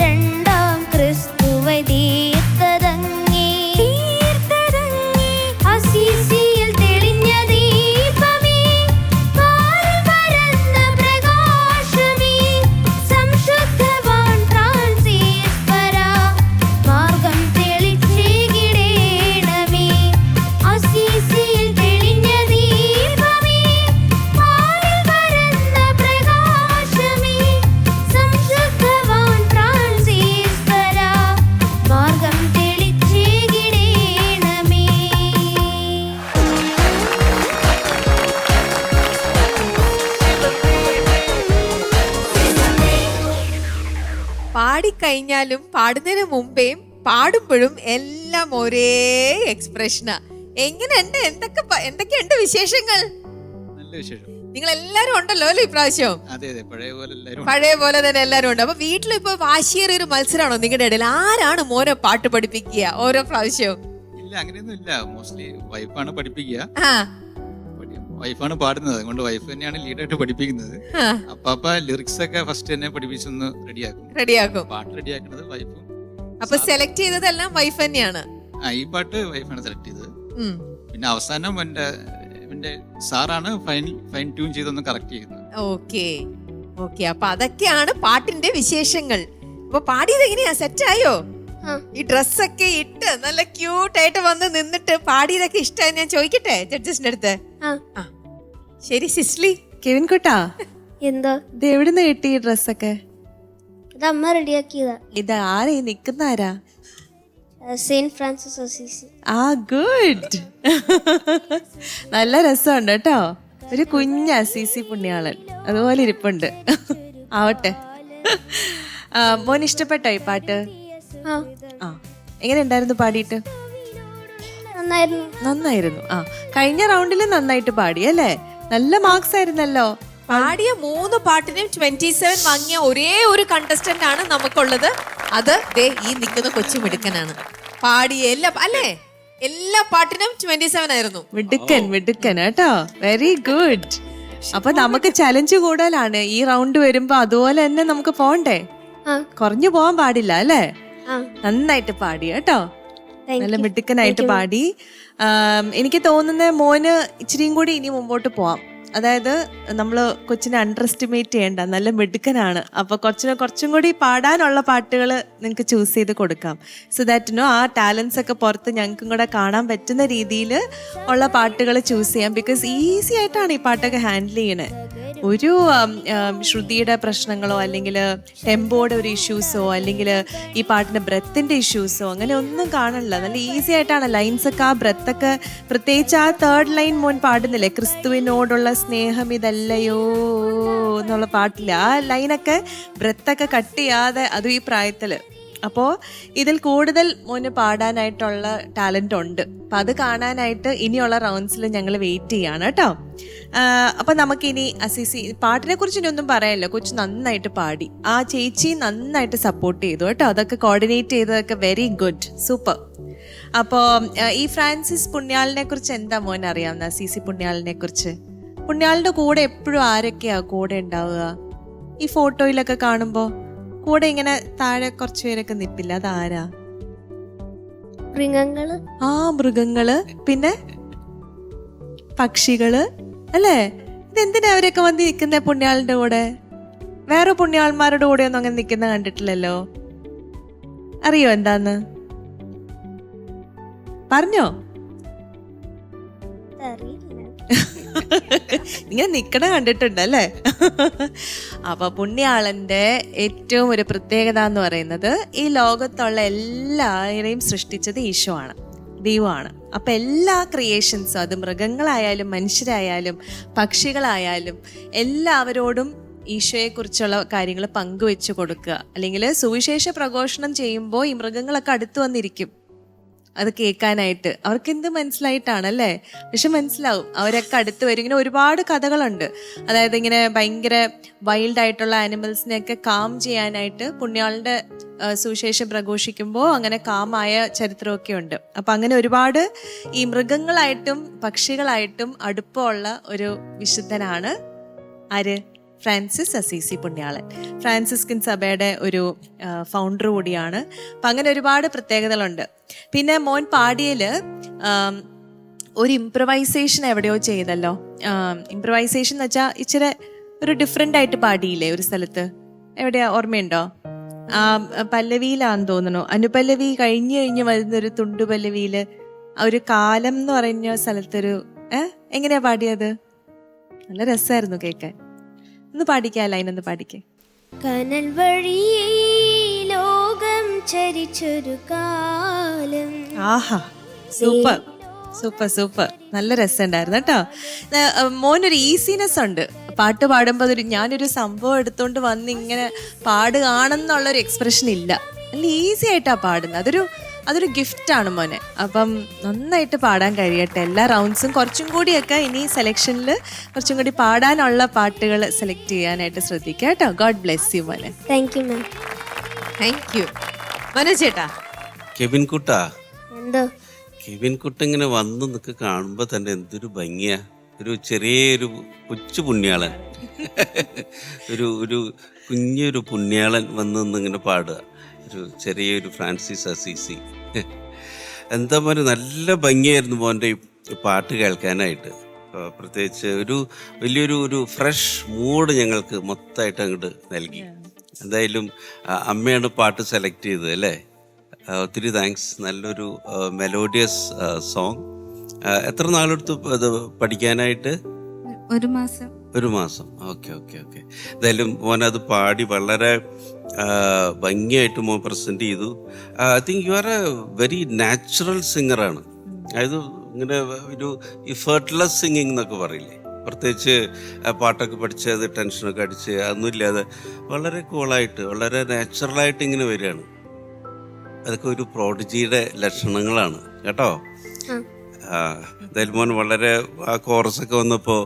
രണ്ടാം ക്രിസ്തുവൈ തീർത്തതങ്ങേ. അസീസിയിൽ തെളിഞ്ഞ ദീപമേ, പാരിൽ പരന്ന പ്രകാശമേ, സംശുദ്ധവാൻ ഫ്രാൻസിസ് പരാ മാർഗം തെളിച്ചേകിടേണമേ. അസീസിയിൽ തെളിഞ്ഞ ദീപമേ, പാരിൽ പരന്ന പ്രകാശമേ, സംശുദ്ധവാൻ ഫ്രാൻസിസ് പരാ മാർഗം തെളിച്ചേകിടേണമേ. പാടിക്കഴിഞ്ഞാലും പാടുന്നതിന് മുമ്പേയും പാടുമ്പോഴും എല്ലാം ഒരേ എക്സ്പ്രഷനാ. എങ്ങനെയുണ്ട്? എന്തൊക്കെയുണ്ട് വിശേഷങ്ങൾ? നല്ല വിശേഷം. നിങ്ങൾ എല്ലാരും ഉണ്ടല്ലോ അല്ലേ ഇപ്രാവശ്യം? അതെ അതെ, പഴയ പോലെ എല്ലാവരും പഴയ പോലെ തന്നെ എല്ലാരും ഉണ്ട്. അപ്പൊ വീട്ടിലിപ്പോ വാശിയേറിയ ഒരു മത്സരമാണോ നിങ്ങളുടെ ഇടയിൽ? ആരാണ് മോനെ പാട്ട് പഠിപ്പിക്കുക ഓരോ പ്രാവശ്യവും? ഇല്ല, അങ്ങനെയൊന്നും ഇല്ല. മോസ്റ്റ്ലി വൈഫാണ് പഠിപ്പിക്കുക. ആ വൈഫാണ് പാടുന്നത്, അതുകൊണ്ട് വൈഫ് തന്നെയാണ് ലീഡായിട്ട് പഠിപ്പിക്കുന്നത്. അപ്പാപ്പ ലിറിക്സ് ഒക്കെ ഫസ്റ്റ് തന്നെ പഠിപ്പിച്ചൊന്ന് റെഡിയാക്കും. പാട്ട് റെഡിയാക്കുന്നത് വൈഫും. അപ്പൊ സെലക്ട് ചെയ്തതെല്ലാം വൈഫ് തന്നെയാണ്? ഈ പാട്ട് വൈഫാണ് സെലക്ട് ചെയ്തത്. ഉം. പിന്നെ അവസാനം എന്റെ സാറാണ് ഫൈൻ ട്യൂൺ ചെയ്തൊന്ന് കറക്റ്റ് ചെയ്യുന്നത്. Okay okay. അപ്പൊ അതൊക്കെയാണ് പാട്ടിന്റെ വിശേഷങ്ങൾ. അപ്പൊ പാടിയത് എങ്ങനെയാ? സെറ്റായോ? ഈ ഡ്രസ്സൊക്കെ ഇട്ട് നല്ല ക്യൂട്ടായിട്ട് വന്ന് നിന്നിട്ട് പാടിയതൊക്കെ ഇഷ്ടമായി ഞാൻ ചോദിക്കട്ടെ ജഡ്ജസിന്റെ അടുത്ത്? ആ ശരി. സിസ്ലി, കെവിൻ കുട്ടാ, എന്തോ ഇത് എവിടുന്ന് കിട്ടി ഈ ഡ്രസ്സൊക്കെ? ഇത് അമ്മ റെഡിയാക്കിയതാ. ഇത് ആരാ ഈ നിക്കുന്ന ആരാ? Saint Francis Assisi. ആ ഗുഡ്. നല്ല രസമുണ്ട് കേട്ടോ. ഒരു കുഞ്ഞ അസീസി പുണ്യാളൻ അതുപോലെ ഇരിപ്പുണ്ട്. ആവട്ടെ. മോൻ ഇഷ്ടപ്പെട്ടോ ഈ പാട്ട്? ആ, എങ്ങനെ ഉണ്ടായിരുന്നു പാടിയിട്ട്? നന്നായിരുന്നു. ആ, കഴിഞ്ഞ റൗണ്ടിൽ നന്നായിട്ട് പാടി അല്ലേ? നല്ല മാർക്സ് ആയിരുന്നല്ലോ. പാടിയ 3 പാട്ടിനും 27 വാങ്ങിയ ഒരേ ഒരു കണ്ടസ്റ്റന്റ് ആണ് നമുക്കുള്ളത്. അത് ദേ ഈ നിൽക്കുന്ന കൊച്ചു മിടുക്കനാണ്. പാടിയ എല്ലാ പാട്ടിനും 27 ആയിരുന്നു. മിടുക്കൻ കേട്ടോ. Very good. അപ്പൊ നമുക്ക് ചലഞ്ച് കൂടുതലാണ് ഈ റൗണ്ട് വരുമ്പോ. അതുപോലെ തന്നെ നമുക്ക് പോണ്ടേ? കുറഞ്ഞു പോവാൻ പാടില്ല അല്ലേ? നന്നായിട്ട് പാടി കേട്ടോ. നല്ല മിടുക്കനായിട്ട് പാടി. എനിക്ക് തോന്നുന്ന മോന് ഇച്ചിരിയും കൂടി ഇനി മുമ്പോട്ട് പോവാം. അതായത് നമ്മള് കൊച്ചിനെ അണ്ടർ എസ്റ്റിമേറ്റ് ചെയ്യണ്ട. നല്ല മിടുക്കനാണ്. അപ്പൊ കുറച്ചും കൂടി പാടാനുള്ള പാട്ടുകൾ നിങ്ങൾക്ക് ചൂസ് ചെയ്ത് കൊടുക്കാം. സോ ദാറ്റ് ആ ടാലൻസ് ഒക്കെ പുറത്ത് ഞങ്ങൾക്കും കൂടെ കാണാൻ പറ്റുന്ന രീതിയിൽ ഉള്ള പാട്ടുകൾ ചൂസ് ചെയ്യാം. ബിക്കോസ് ഈസി ആയിട്ടാണ് ഈ പാട്ടൊക്കെ ഹാൻഡിൽ ചെയ്യണേ. ഒരു ശ്രുതിയുടെ പ്രശ്നങ്ങളോ അല്ലെങ്കിൽ ടെമ്പോയുടെ ഒരു ഇഷ്യൂസോ അല്ലെങ്കിൽ ഈ പാട്ടിന്റെ ബ്രെത്തിന്റെ ഇഷ്യൂസോ അങ്ങനെ ഒന്നും കാണില്ല. നല്ല ഈസി ആയിട്ടാണ് ലൈൻസ് ഒക്കെ. ആ ബ്രെത്തൊക്കെ പ്രത്യേകിച്ച് ആ 3rd ലൈൻ മോൻ പാടുന്നില്ലേ, ക്രിസ്തുവിനോടുള്ള സ്നേഹം ഇതല്ലയോ എന്നുള്ള പാട്ടില്ല, ആ ലൈനൊക്കെ ബ്രെത്തൊക്കെ കട്ട് ചെയ്യാതെ, അതും ഈ പ്രായത്തില്. അപ്പോൾ ഇതിൽ കൂടുതൽ മോന് പാടാനായിട്ടുള്ള ടാലന്റ് ഉണ്ട്. അപ്പം അത് കാണാനായിട്ട് ഇനിയുള്ള റൗണ്ട്സിൽ ഞങ്ങൾ വെയിറ്റ് ചെയ്യാണ് കേട്ടോ. അപ്പം നമുക്കിനി അസീസി പാട്ടിനെ കുറിച്ച് ഇനി ഒന്നും പറയാനില്ല. കൊച്ചു നന്നായിട്ട് പാടി. ആ ചേച്ചി നന്നായിട്ട് സപ്പോർട്ട് ചെയ്തു കേട്ടോ. അതൊക്കെ കോർഡിനേറ്റ് ചെയ്തതൊക്കെ വെരി ഗുഡ്, സൂപ്പർ. അപ്പോൾ ഈ ഫ്രാൻസിസ് പുണ്യാളിനെ കുറിച്ച് എന്താ മോൻ അറിയാവുന്ന? അസീസി പുണ്യാളിനെ കുറിച്ച്? പുണ്യാളിന്റെ കൂടെ എപ്പോഴും ആരൊക്കെയാ കൂടെ ഉണ്ടാവുക? ഈ ഫോട്ടോയിലൊക്കെ കാണുമ്പോ കൂടെ ഇങ്ങനെ താഴെ കുറച്ചു പേരൊക്കെ നിപ്പില്ല, അതാരാ? മൃഗങ്ങള്. ആ, മൃഗങ്ങള്, പിന്നെ പക്ഷികള് അല്ലേ? ഇതെന്തിനാ അവരൊക്കെ വന്ന് നിൽക്കുന്ന പുണ്യാളിന്റെ കൂടെ? വേറെ പുണ്യാളന്മാരുടെ കൂടെ ഒന്നും അങ്ങനെ നിൽക്കുന്ന കണ്ടിട്ടില്ലല്ലോ. അറിയോ എന്താന്ന്? പറഞ്ഞോ? ഇങ്ങനെ നിക്കണ കണ്ടിട്ടുണ്ടല്ലേ? അപ്പൊ പുണ്യാളന്റെ ഏറ്റവും ഒരു പ്രത്യേകത എന്ന് പറയുന്നത് ഈ ലോകത്തുള്ള എല്ലാവരെയും സൃഷ്ടിച്ചത് ഈശോ ആണ്, ദൈവമാണ്. അപ്പം എല്ലാ ക്രിയേഷൻസും, അത് മൃഗങ്ങളായാലും മനുഷ്യരായാലും പക്ഷികളായാലും എല്ലാവരോടും ഈശോയെക്കുറിച്ചുള്ള കാര്യങ്ങൾ പങ്കുവെച്ച് കൊടുക്കുക. അല്ലെങ്കിൽ സുവിശേഷ പ്രഘോഷണം ചെയ്യുമ്പോൾ ഈ മൃഗങ്ങളൊക്കെ അടുത്ത് വന്നിരിക്കും അത് കേൾക്കാനായിട്ട്. അവർക്ക് എന്ത് മനസ്സിലായിട്ടാണല്ലേ, പക്ഷെ മനസ്സിലാവും, അവരൊക്കെ അടുത്ത് വരും. ഇങ്ങനെ ഒരുപാട് കഥകളുണ്ട്. അതായത് ഇങ്ങനെ ഭയങ്കര വൈൽഡ് ആയിട്ടുള്ള ആനിമൽസിനെയൊക്കെ കാം ചെയ്യാനായിട്ട് പുണ്യാളുടെ സുവിശേഷം പ്രഘോഷിക്കുമ്പോൾ അങ്ങനെ കാമായ ചരിത്രമൊക്കെ ഉണ്ട്. അപ്പം അങ്ങനെ ഒരുപാട് ഈ മൃഗങ്ങളായിട്ടും പക്ഷികളായിട്ടും അടുപ്പമുള്ള ഒരു വിശുദ്ധനാണ് ആര്? Francis Assisi Punyalan. ഫ്രാൻസിസ്കൻ സഭയുടെ ഒരു ഫൗണ്ടർ കൂടിയാണ്. അപ്പം അങ്ങനെ ഒരുപാട് പ്രത്യേകതകളുണ്ട്. പിന്നെ മോൻ പാടിയൽ ഒരു ഇംപ്രവൈസേഷൻ എവിടെയോ ചെയ്തല്ലോ. ഇംപ്രവൈസേഷൻ എന്ന് വെച്ചാൽ ഇച്ചിരി ഒരു ഡിഫറെൻ്റ് ആയിട്ട് പാടിയില്ലേ ഒരു സ്ഥലത്ത്, എവിടെയാ ഓർമ്മയുണ്ടോ? പല്ലവിയിലാന്ന് തോന്നുന്നു. അനുപല്ലവി കഴിഞ്ഞ് വരുന്നൊരു തുണ്ടുപല്ലവിയിൽ ഒരു കാലം എന്ന് പറഞ്ഞ സ്ഥലത്തൊരു എങ്ങനെയാ പാടിയത്? നല്ല രസമായിരുന്നു കേൾക്കാൻ. ഒന്ന് പാടിക്കാ, ലൈനൊന്ന് പാടിക്കേ. കനൽ വഴി ലോകം ചരിച്ചൊരു കാലം. ആഹാ, സൂപ്പർ സൂപ്പർ സൂപ്പർ, നല്ല രസമുണ്ടായിരുന്നു കേട്ടോ. മോനൊരു ഈസിനെസ് ഉണ്ട് പാട്ട് പാടുമ്പോൾ. ഞാനൊരു സംഭവം എടുത്തോണ്ട് വന്ന് ഇങ്ങനെ പാടുകയാണെന്നുള്ളൊരു എക്സ്പ്രഷൻ ഇല്ല. നല്ല ഈസി ആയിട്ടാണ് പാടുന്നത്. അതൊരു ഗിഫ്റ്റാണ് മോനെ. അപ്പം നന്നായിട്ട് പാടാൻ കഴിയട്ടെ. എല്ലാ റൗണ്ട്സും കുറച്ചും കൂടിയൊക്കെ ഇനി സെലക്ഷനിൽ കുറച്ചും കൂടി പാടാനുള്ള പാട്ടുകൾ സെലക്ട് ചെയ്യാനായിട്ട് ശ്രദ്ധിക്കുക കേട്ടോ. ഗോഡ് ബ്ലെസ് യു മോനെ. Thank you ma'am. Thank you. Manoj ചേട്ടാ. കെവിൻ കുട്ടാ, എന്തോ? കെവിൻ കുട്ട ഇങ്ങനെ വന്ന് നിൽക്ക് കാണുമ്പോൾ തന്നെ എന്തൊരു ഭംഗിയാ. ഒരു ചെറിയൊരു കൊച്ചു പുണ്യാളൻ, ഒരു കുഞ്ഞൊരു പുണ്യാളൻ വന്ന് നിന്നിങ്ങനെ പാടുക. ഒരു ചെറിയൊരു ഫ്രാൻസിസ് അസീസി. എന്താ മോനെ, നല്ല ഭംഗിയായിരുന്നു മോൻ്റെ ഈ പാട്ട് കേൾക്കാനായിട്ട്. പ്രത്യേകിച്ച് വലിയൊരു ഫ്രഷ് മൂഡ് ഞങ്ങൾക്ക് മൊത്തമായിട്ട് അങ്ങോട്ട് നൽകി. എന്തായാലും അമ്മയാണ് പാട്ട് സെലക്ട് ചെയ്തത് അല്ലേ? ഒത്തിരി താങ്ക്സ്. നല്ലൊരു മെലോഡിയസ് സോങ്. എത്ര നാളെടുത്തു അത് പഠിക്കാനായിട്ട്? 1 മാസം. 1 മാസം. ഓക്കെ. എന്തായാലും മോൻ അത് പാടി വളരെ ഭംഗിയായിട്ട് മോൻ പ്രസൻറ്റ് ചെയ്തു. I think you are a very natural സിംഗറാണ്. അതായത് ഇങ്ങനെ ഒരു ഇഫേർട്ട്ലെസ് സിംഗിങ് എന്നൊക്കെ പറയില്ലേ, പ്രത്യേകിച്ച് പാട്ടൊക്കെ പഠിച്ച് അത് ടെൻഷനൊക്കെ അടിച്ച് അതൊന്നുമില്ലാതെ വളരെ കൂളായിട്ട് വളരെ നാച്ചുറലായിട്ട് ഇങ്ങനെ വരികയാണ്. അതൊക്കെ ഒരു പ്രോഡിജിയുടെ ലക്ഷണങ്ങളാണ് കേട്ടോ. എന്തായാലും മോൻ വളരെ ആ കോറസൊക്കെ വന്നപ്പോൾ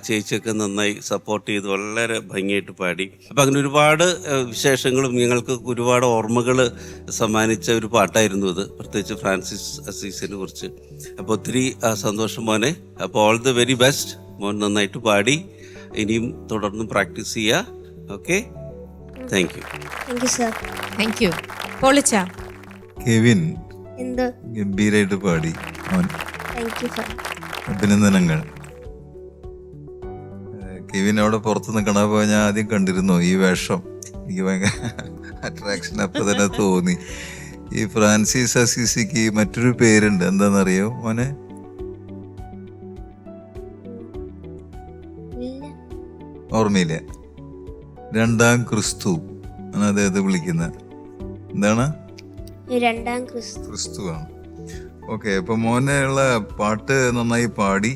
ചേച്ചിയൊക്കെ നന്നായി സപ്പോർട്ട് ചെയ്ത് വളരെ ഭംഗിയായിട്ട് പാടി. അപ്പം അങ്ങനെ ഒരുപാട് വിശേഷങ്ങളും ഞങ്ങൾക്ക് ഒരുപാട് ഓർമ്മകൾ സമ്മാനിച്ച ഒരു പാട്ടായിരുന്നു ഇത്, പ്രത്യേകിച്ച് ഫ്രാൻസിസ് അസീസിനെ കുറിച്ച്. അപ്പോൾ ഒത്തിരി സന്തോഷം മോനെ. അപ്പോൾ ഓൾ ദ വെരി ബെസ്റ്റ്. മോൻ നന്നായിട്ട് പാടി, ഇനിയും തുടർന്നും പ്രാക്ടീസ് ചെയ്യുക. Okay, thank you. Thank you sir. Thank U. പൊളിച്ച കെവിൻ എന്തോ? ഗംഭീരായിട്ട് പാടി മോൻ. Thank you sir. അഭിനന്ദനങ്ങൾ. കെവിൻ അവിടെ പുറത്ത് നിൽക്കണപ്പോൾ ഞാൻ ആദ്യം കണ്ടിരുന്നു ഈ വേഷം. എനിക്ക് ഭയങ്കര അട്രാക്ഷൻ അപ്പം തന്നെ തോന്നി. ഈ ഫ്രാൻസിസ് അസീസിക്ക് മറ്റൊരു പേരുണ്ട്, എന്താണെന്നറിയോ മോനെ? ഓർമ്മയില്ല? 2ാം ക്രിസ്തു ആണ് അദ്ദേഹത്തെ വിളിക്കുന്നത്. എന്താണ്? 2ാം ക്രിസ്തുവാണ്. ഓക്കെ. അപ്പം മോനുള്ള പാട്ട് നന്നായി പാടി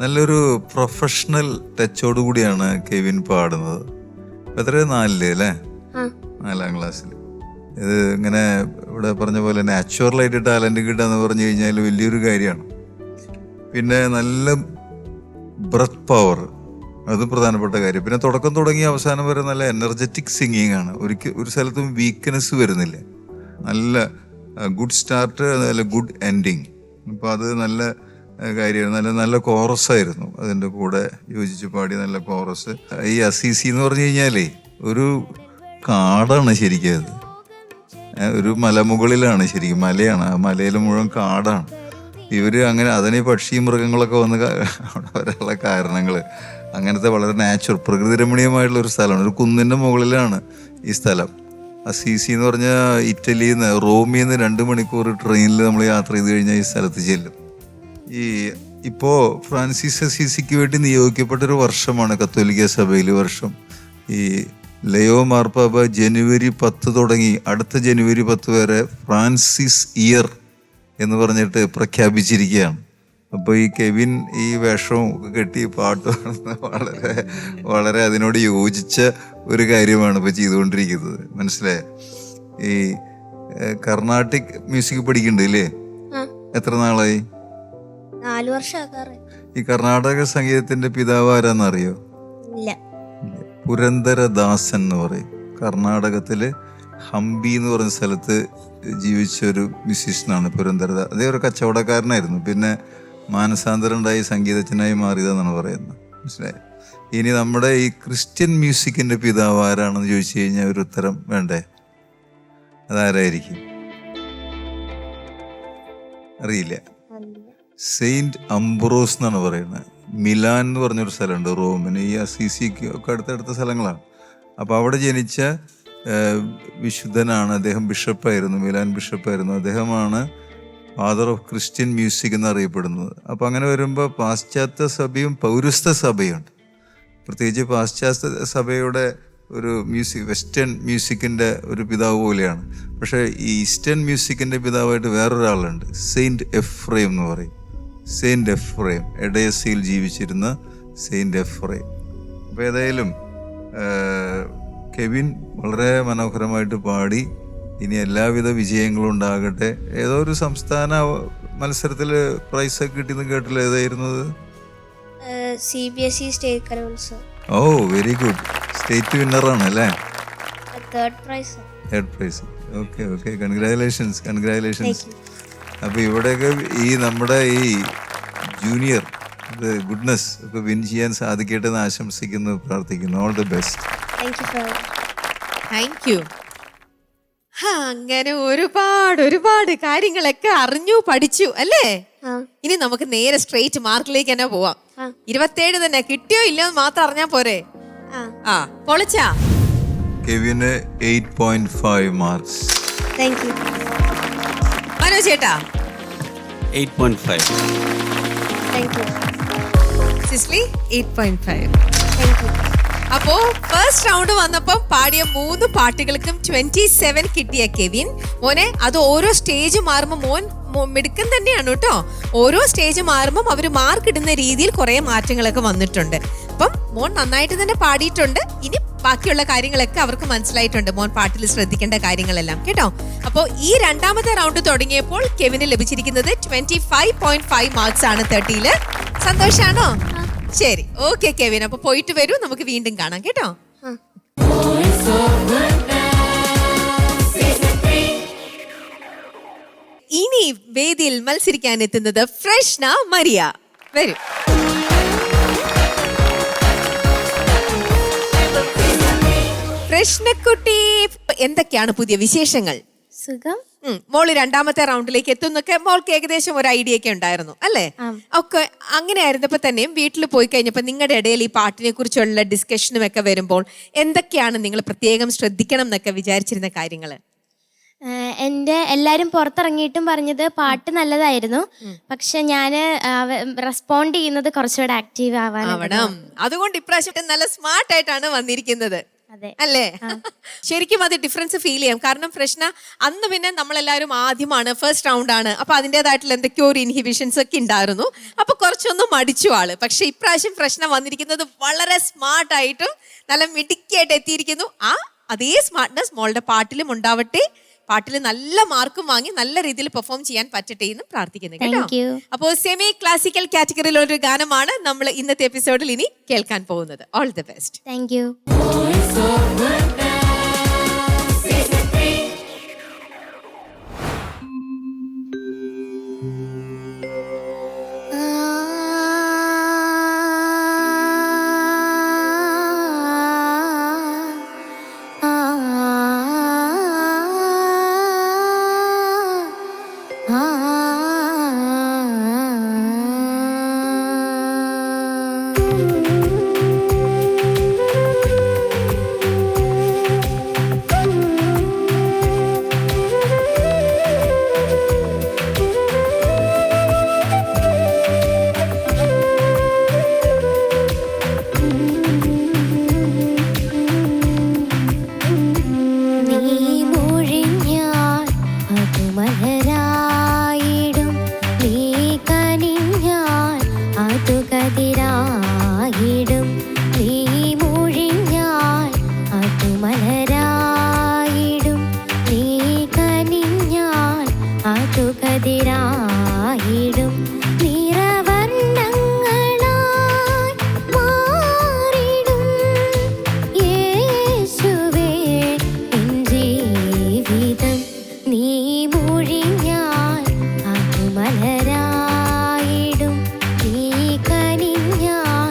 നല്ലൊരു പ്രൊഫഷണൽ ടച്ചോട് കൂടിയാണ് കെവിൻ പാടുന്നത്. എത്ര 4 അല്ലേ? 4ാം ക്ലാസ്സിൽ. ഇത് ഇങ്ങനെ ഇവിടെ പറഞ്ഞ പോലെ നാച്ചുറലായിട്ട് ടാലൻറ്റ് കിട്ടുക എന്ന് പറഞ്ഞു കഴിഞ്ഞാൽ വലിയൊരു കാര്യമാണ്. പിന്നെ നല്ല ബ്രത്ത് പവർ, അതും പ്രധാനപ്പെട്ട കാര്യം. പിന്നെ തുടക്കം തുടങ്ങി അവസാനം വരെ നല്ല എനർജറ്റിക് സിംഗിങ് ആണ്. ഒരു സ്ഥലത്തും വീക്ക്നെസ് വരുന്നില്ല. നല്ല ഗുഡ് സ്റ്റാർട്ട്, നല്ല ഗുഡ് എൻഡിങ്. അപ്പോൾ അത് നല്ല കാര്യമാണ്. നല്ല കോറസായിരുന്നു അതിൻ്റെ കൂടെ യോജിച്ച് പാടി, നല്ല കോറസ്. ഈ അസീസി എന്ന് പറഞ്ഞു കഴിഞ്ഞാലേ ഒരു കാടാണ് ശരിക്കും. അത് ഒരു മലമുകളിലാണ്, ശരിക്കും മലയാണ്. ആ മലയിൽ മുഴുവൻ കാടാണ്. ഇവർ അങ്ങനെ അതിന് പക്ഷി മൃഗങ്ങളൊക്കെ വന്ന് അവിടെ വരാനുള്ള കാരണങ്ങൾ അങ്ങനത്തെ വളരെ നാച്ചുറൽ പ്രകൃതി രമണീയമായിട്ടുള്ള ഒരു സ്ഥലമാണ്. ഒരു കുന്നിൻ്റെ മുകളിലാണ് ഈ സ്ഥലം. അസീസി എന്ന് പറഞ്ഞാൽ ഇറ്റലിയിൽ നിന്ന്, റോമിൽ നിന്ന് 2 മണിക്കൂർ ട്രെയിനിൽ നമ്മൾ യാത്ര ചെയ്ത് കഴിഞ്ഞാൽ ഈ സ്ഥലത്ത് ചെല്ലും. ഇപ്പോൾ ഫ്രാൻസിസ് അസീസിക്ക് വേണ്ടി നിയോഗിക്കപ്പെട്ടൊരു വർഷമാണ് കത്തോലിക്ക സഭയിൽ വർഷം. ഈ ലയോ മാർപ്പാപ്പ ജനുവരി 10 തുടങ്ങി അടുത്ത ജനുവരി 10 വരെ ഫ്രാൻസിസ് ഇയർ എന്ന് പറഞ്ഞിട്ട് പ്രഖ്യാപിച്ചിരിക്കുകയാണ്. അപ്പോൾ ഈ കെവിൻ ഈ വേഷവും ഒക്കെ കെട്ടി പാട്ട് പാടുന്നത് വളരെ വളരെ അതിനോട് യോജിച്ച ഒരു കാര്യമാണ് ഇപ്പോൾ ചെയ്തുകൊണ്ടിരിക്കുന്നത്. മനസ്സിലായോ? ഈ കർണാട്ടിക് മ്യൂസിക് പഠിക്കുന്നുണ്ട് ഇല്ലേ? ആ. എത്ര നാളായി? 4 വർഷം ആകാറ്. ഈ കർണാടക സംഗീതത്തിന്റെ പിതാവ് ആരാന്നറിയോ? ഇല്ല. പുരന്ദരദാസൻ എന്ന് പറയും. കർണാടകത്തില് ഹംപി എന്ന് പറഞ്ഞ സ്ഥലത്ത് ജീവിച്ച ഒരു മ്യൂസീഷ്യനാണ് പുരന്ദരദാസ്. അതേ ഒരു കച്ചവടക്കാരനായിരുന്നു. പിന്നെ മാനസാന്തരം ഉണ്ടായി സംഗീതജ്ഞനായി മാറിയതെന്നാണ് പറയുന്നത്. മനസ്സിലായി? ഇനി നമ്മുടെ ഈ ക്രിസ്ത്യൻ മ്യൂസിക്കിന്റെ പിതാവ് ആരാണെന്ന് ചോദിച്ചു കഴിഞ്ഞാൽ ഒരു ഉത്തരം വേണ്ടേ? അതാരായിരിക്കും? അറിയില്ല. സെയിന്റ് അംബ്രോസ് എന്നാണ് പറയുന്നത്. മിലാൻ എന്ന് പറഞ്ഞൊരു സ്ഥലമുണ്ട് റോമിന്. ഈ അസീസിക്ക് ഒക്കെ അടുത്തടുത്ത സ്ഥലങ്ങളാണ്. അപ്പോൾ അവിടെ ജനിച്ച വിശുദ്ധനാണ് അദ്ദേഹം. ബിഷപ്പായിരുന്നു, മിലാൻ ബിഷപ്പായിരുന്നു. അദ്ദേഹമാണ് ഫാദർ ഓഫ് ക്രിസ്ത്യൻ മ്യൂസിക് എന്നറിയപ്പെടുന്നത്. അപ്പോൾ അങ്ങനെ വരുമ്പോൾ പാശ്ചാത്യ സഭയും പൗരസ്ത്യ സഭയുണ്ട്. പ്രത്യേകിച്ച് പാശ്ചാത്യ സഭയുടെ ഒരു മ്യൂസിക്, വെസ്റ്റേൺ മ്യൂസിക്കിൻ്റെ ഒരു പിതാവ് പോലെയാണ്. പക്ഷേ ഈ ഈസ്റ്റേൺ മ്യൂസിക്കിൻ്റെ പിതാവായിട്ട് വേറൊരാളുണ്ട്, സെയിൻറ്റ് എഫ്രൈം എന്ന് പറയും. സെയിൻറ്റ് എഫ്രൈം, എഡേസയിൽ ജീവിച്ചിരുന്ന സെയിൻറ്റ് എഫ്രൈം. അപ്പോൾ ഏതായാലും കെവിൻ വളരെ മനോഹരമായിട്ട് പാടി. ഇനി എല്ലാവിധ വിജയങ്ങളും ഉണ്ടാകട്ടെ. ഏതോ ഒരു സംസ്ഥാന മത്സരത്തിൽ പ്രൈസൊക്കെ കിട്ടിയെന്ന് കേട്ടില്ല, ഏതായിരുന്നത്? CBSE state Kalolsavam. Oh very good. State വിന്നറാണ് അല്ലേ? 3rd prize. 3rd prize. Okay okay, congratulations, congratulations. അപ്പോൾ ഇവിടെയൊക്കെ ഈ നമ്മുടെ ഈ ജൂനിയർ ഗുഡ്നസ് ഒക്കെ വിൻ ചെയ്യാൻ സാധിക്കട്ടെ എന്ന് ആശംസിക്കുന്നു, പ്രാർത്ഥിക്കുന്നു. All the best. Thank U. അങ്ങനെ ഒരുപാട് കാര്യങ്ങളൊക്കെ അറിഞ്ഞു പഠിച്ചു അല്ലേ? ഇനി നമുക്ക് നേരെ സ്ട്രെയിറ്റ് മാർക്കിലേക്ക് തന്നെ പോവാം. 27 തന്നെ കിട്ടിയോ ഇല്ലയോ എന്ന് മാത്രം അറിഞ്ഞാ പോരെ? ആ പൊളിച്ചാ. കെവിന് 8.5 മാർക്സ്. Thank you. മനോജ് ചേട്ടാ? 8.5. Thank you. Cicily? 8.5. Thank you. അപ്പോ ഫസ്റ്റ് റൗണ്ട് വന്നപ്പോ പാടിയ 3 പാട്ടുകൾക്കും 27 കിട്ടിയ കെവിൻ മോനെ, അത് ഓരോ സ്റ്റേജ് മാറുമ്പോൾ മോൻ മിടുക്കൻ തന്നെയാണ് കേട്ടോ. ഓരോ സ്റ്റേജ് മാറുമ്പോൾ അവർ മാർക്ക് ഇടുന്ന രീതിയിൽ കുറെ മാറ്റങ്ങളൊക്കെ വന്നിട്ടുണ്ട്. അപ്പം മോൻ നന്നായിട്ട് തന്നെ പാടിയിട്ടുണ്ട്. ഇനി ബാക്കിയുള്ള കാര്യങ്ങളൊക്കെ അവർക്ക് മനസ്സിലായിട്ടുണ്ട്, മോൻ പാട്ടിൽ ശ്രദ്ധിക്കേണ്ട കാര്യങ്ങളെല്ലാം കേട്ടോ. അപ്പോൾ ഈ രണ്ടാമത്തെ റൗണ്ട് തുടങ്ങിയപ്പോൾ കെവിന് ലഭിച്ചിരിക്കുന്നത് 25.5 മാർക്സ് ആണ് 30-ല്. സന്തോഷാണോ? ശരി, ഓക്കെ കെവിൻ. അപ്പൊ പോയിട്ട് വരൂ, നമുക്ക് വീണ്ടും കാണാം കേട്ടോ. ഇനി വേദിയിൽ മത്സരിക്കാൻ എത്തുന്നത് ഫ്രഷ്ന മരിയ. വരൂ. ഫ്രഷ്നക്കുട്ടി, എന്തൊക്കെയാണ് പുതിയ വിശേഷങ്ങൾ? സുഖം. മോള് രണ്ടാമത്തെ റൗണ്ടിലേക്ക് എത്തുന്നൊക്കെ മോൾക്ക് ഏകദേശം ഒരു ഐഡിയ ഒക്കെ ഉണ്ടായിരുന്നു അല്ലേ? ഒക്കെ അങ്ങനെ ആയിരുന്നപ്പോ തന്നെയും വീട്ടിൽ പോയി കഴിഞ്ഞപ്പോ നിങ്ങളുടെ ഇടയിൽ ഈ പാട്ടിനെ കുറിച്ചുള്ള ഡിസ്കഷനും ഒക്കെ വരുമ്പോൾ എന്തൊക്കെയാണ് നിങ്ങൾ പ്രത്യേകം ശ്രദ്ധിക്കണം എന്നൊക്കെ വിചാരിച്ചിരുന്ന കാര്യങ്ങള്? എൻ്റെ എല്ലാവരും പുറത്തിറങ്ങിയിട്ടും പറഞ്ഞത് പാട്ട് നല്ലതായിരുന്നു, പക്ഷെ ഞാൻ റെസ്പോണ്ട് ചെയ്യുന്നത് കുറച്ചുകൂടെ ആക്റ്റീവ് ആവണം. അതുകൊണ്ട് ഇപ്രാവശ്യം നല്ല സ്മാർട്ട് ആയിട്ടാണ് വന്നിരിക്കുന്നത് അല്ലേ? ശരിക്കും അത് ഡിഫറൻസ് ഫീൽ ചെയ്യാം. കാരണം പ്രശ്ന അന്ന് പിന്നെ നമ്മളെല്ലാവരും ആദ്യമാണ്, ഫസ്റ്റ് റൗണ്ട് ആണ്. അപ്പൊ അതിൻ്റെതായിട്ടുള്ള എന്തൊക്കെയോ ഒരു ഇൻഹിബിഷൻസ് ഒക്കെ ഉണ്ടായിരുന്നു. അപ്പൊ കുറച്ചൊന്നും മടിച്ചു ആള്. പക്ഷെ ഇപ്രാവശ്യം പ്രശ്നം വന്നിരിക്കുന്നത് വളരെ സ്മാർട്ടായിട്ടും നല്ല മിടുക്കിയായിട്ട് എത്തിയിരിക്കുന്നു. അതേ സ്മാർട്ട്നെസ് മോളുടെ പാട്ടിലും ഉണ്ടാവട്ടെ. പാട്ടിൽ നല്ല മാർക്കും വാങ്ങി നല്ല രീതിയിൽ പെർഫോം ചെയ്യാൻ പറ്റട്ടെ എന്ന് പ്രാർത്ഥിക്കുന്നു കേട്ടോ. അപ്പോൾ സെമി ക്ലാസിക്കൽ കാറ്റഗറിയിലുള്ള ഒരു ഗാനമാണ് നമ്മൾ ഇന്നത്തെ എപ്പിസോഡിൽ ഇനി കേൾക്കാൻ പോകുന്നത്. All the best. Thank you. ആട്ടുകതിരായിടും നീ മൂഴിഞ്ഞാൽ ആട്ടുമലരായിടും നീ കനിഞ്ഞാൽ ആട്ടുകതിരായിടും നിറവർണ്ണങ്ങളായി മാറിടും യേശുവേ എൻ ജീവിതം നീ മൂഴിഞ്ഞാൽ ആട്ടുമലരായിടും നീ കനിഞ്ഞാൽ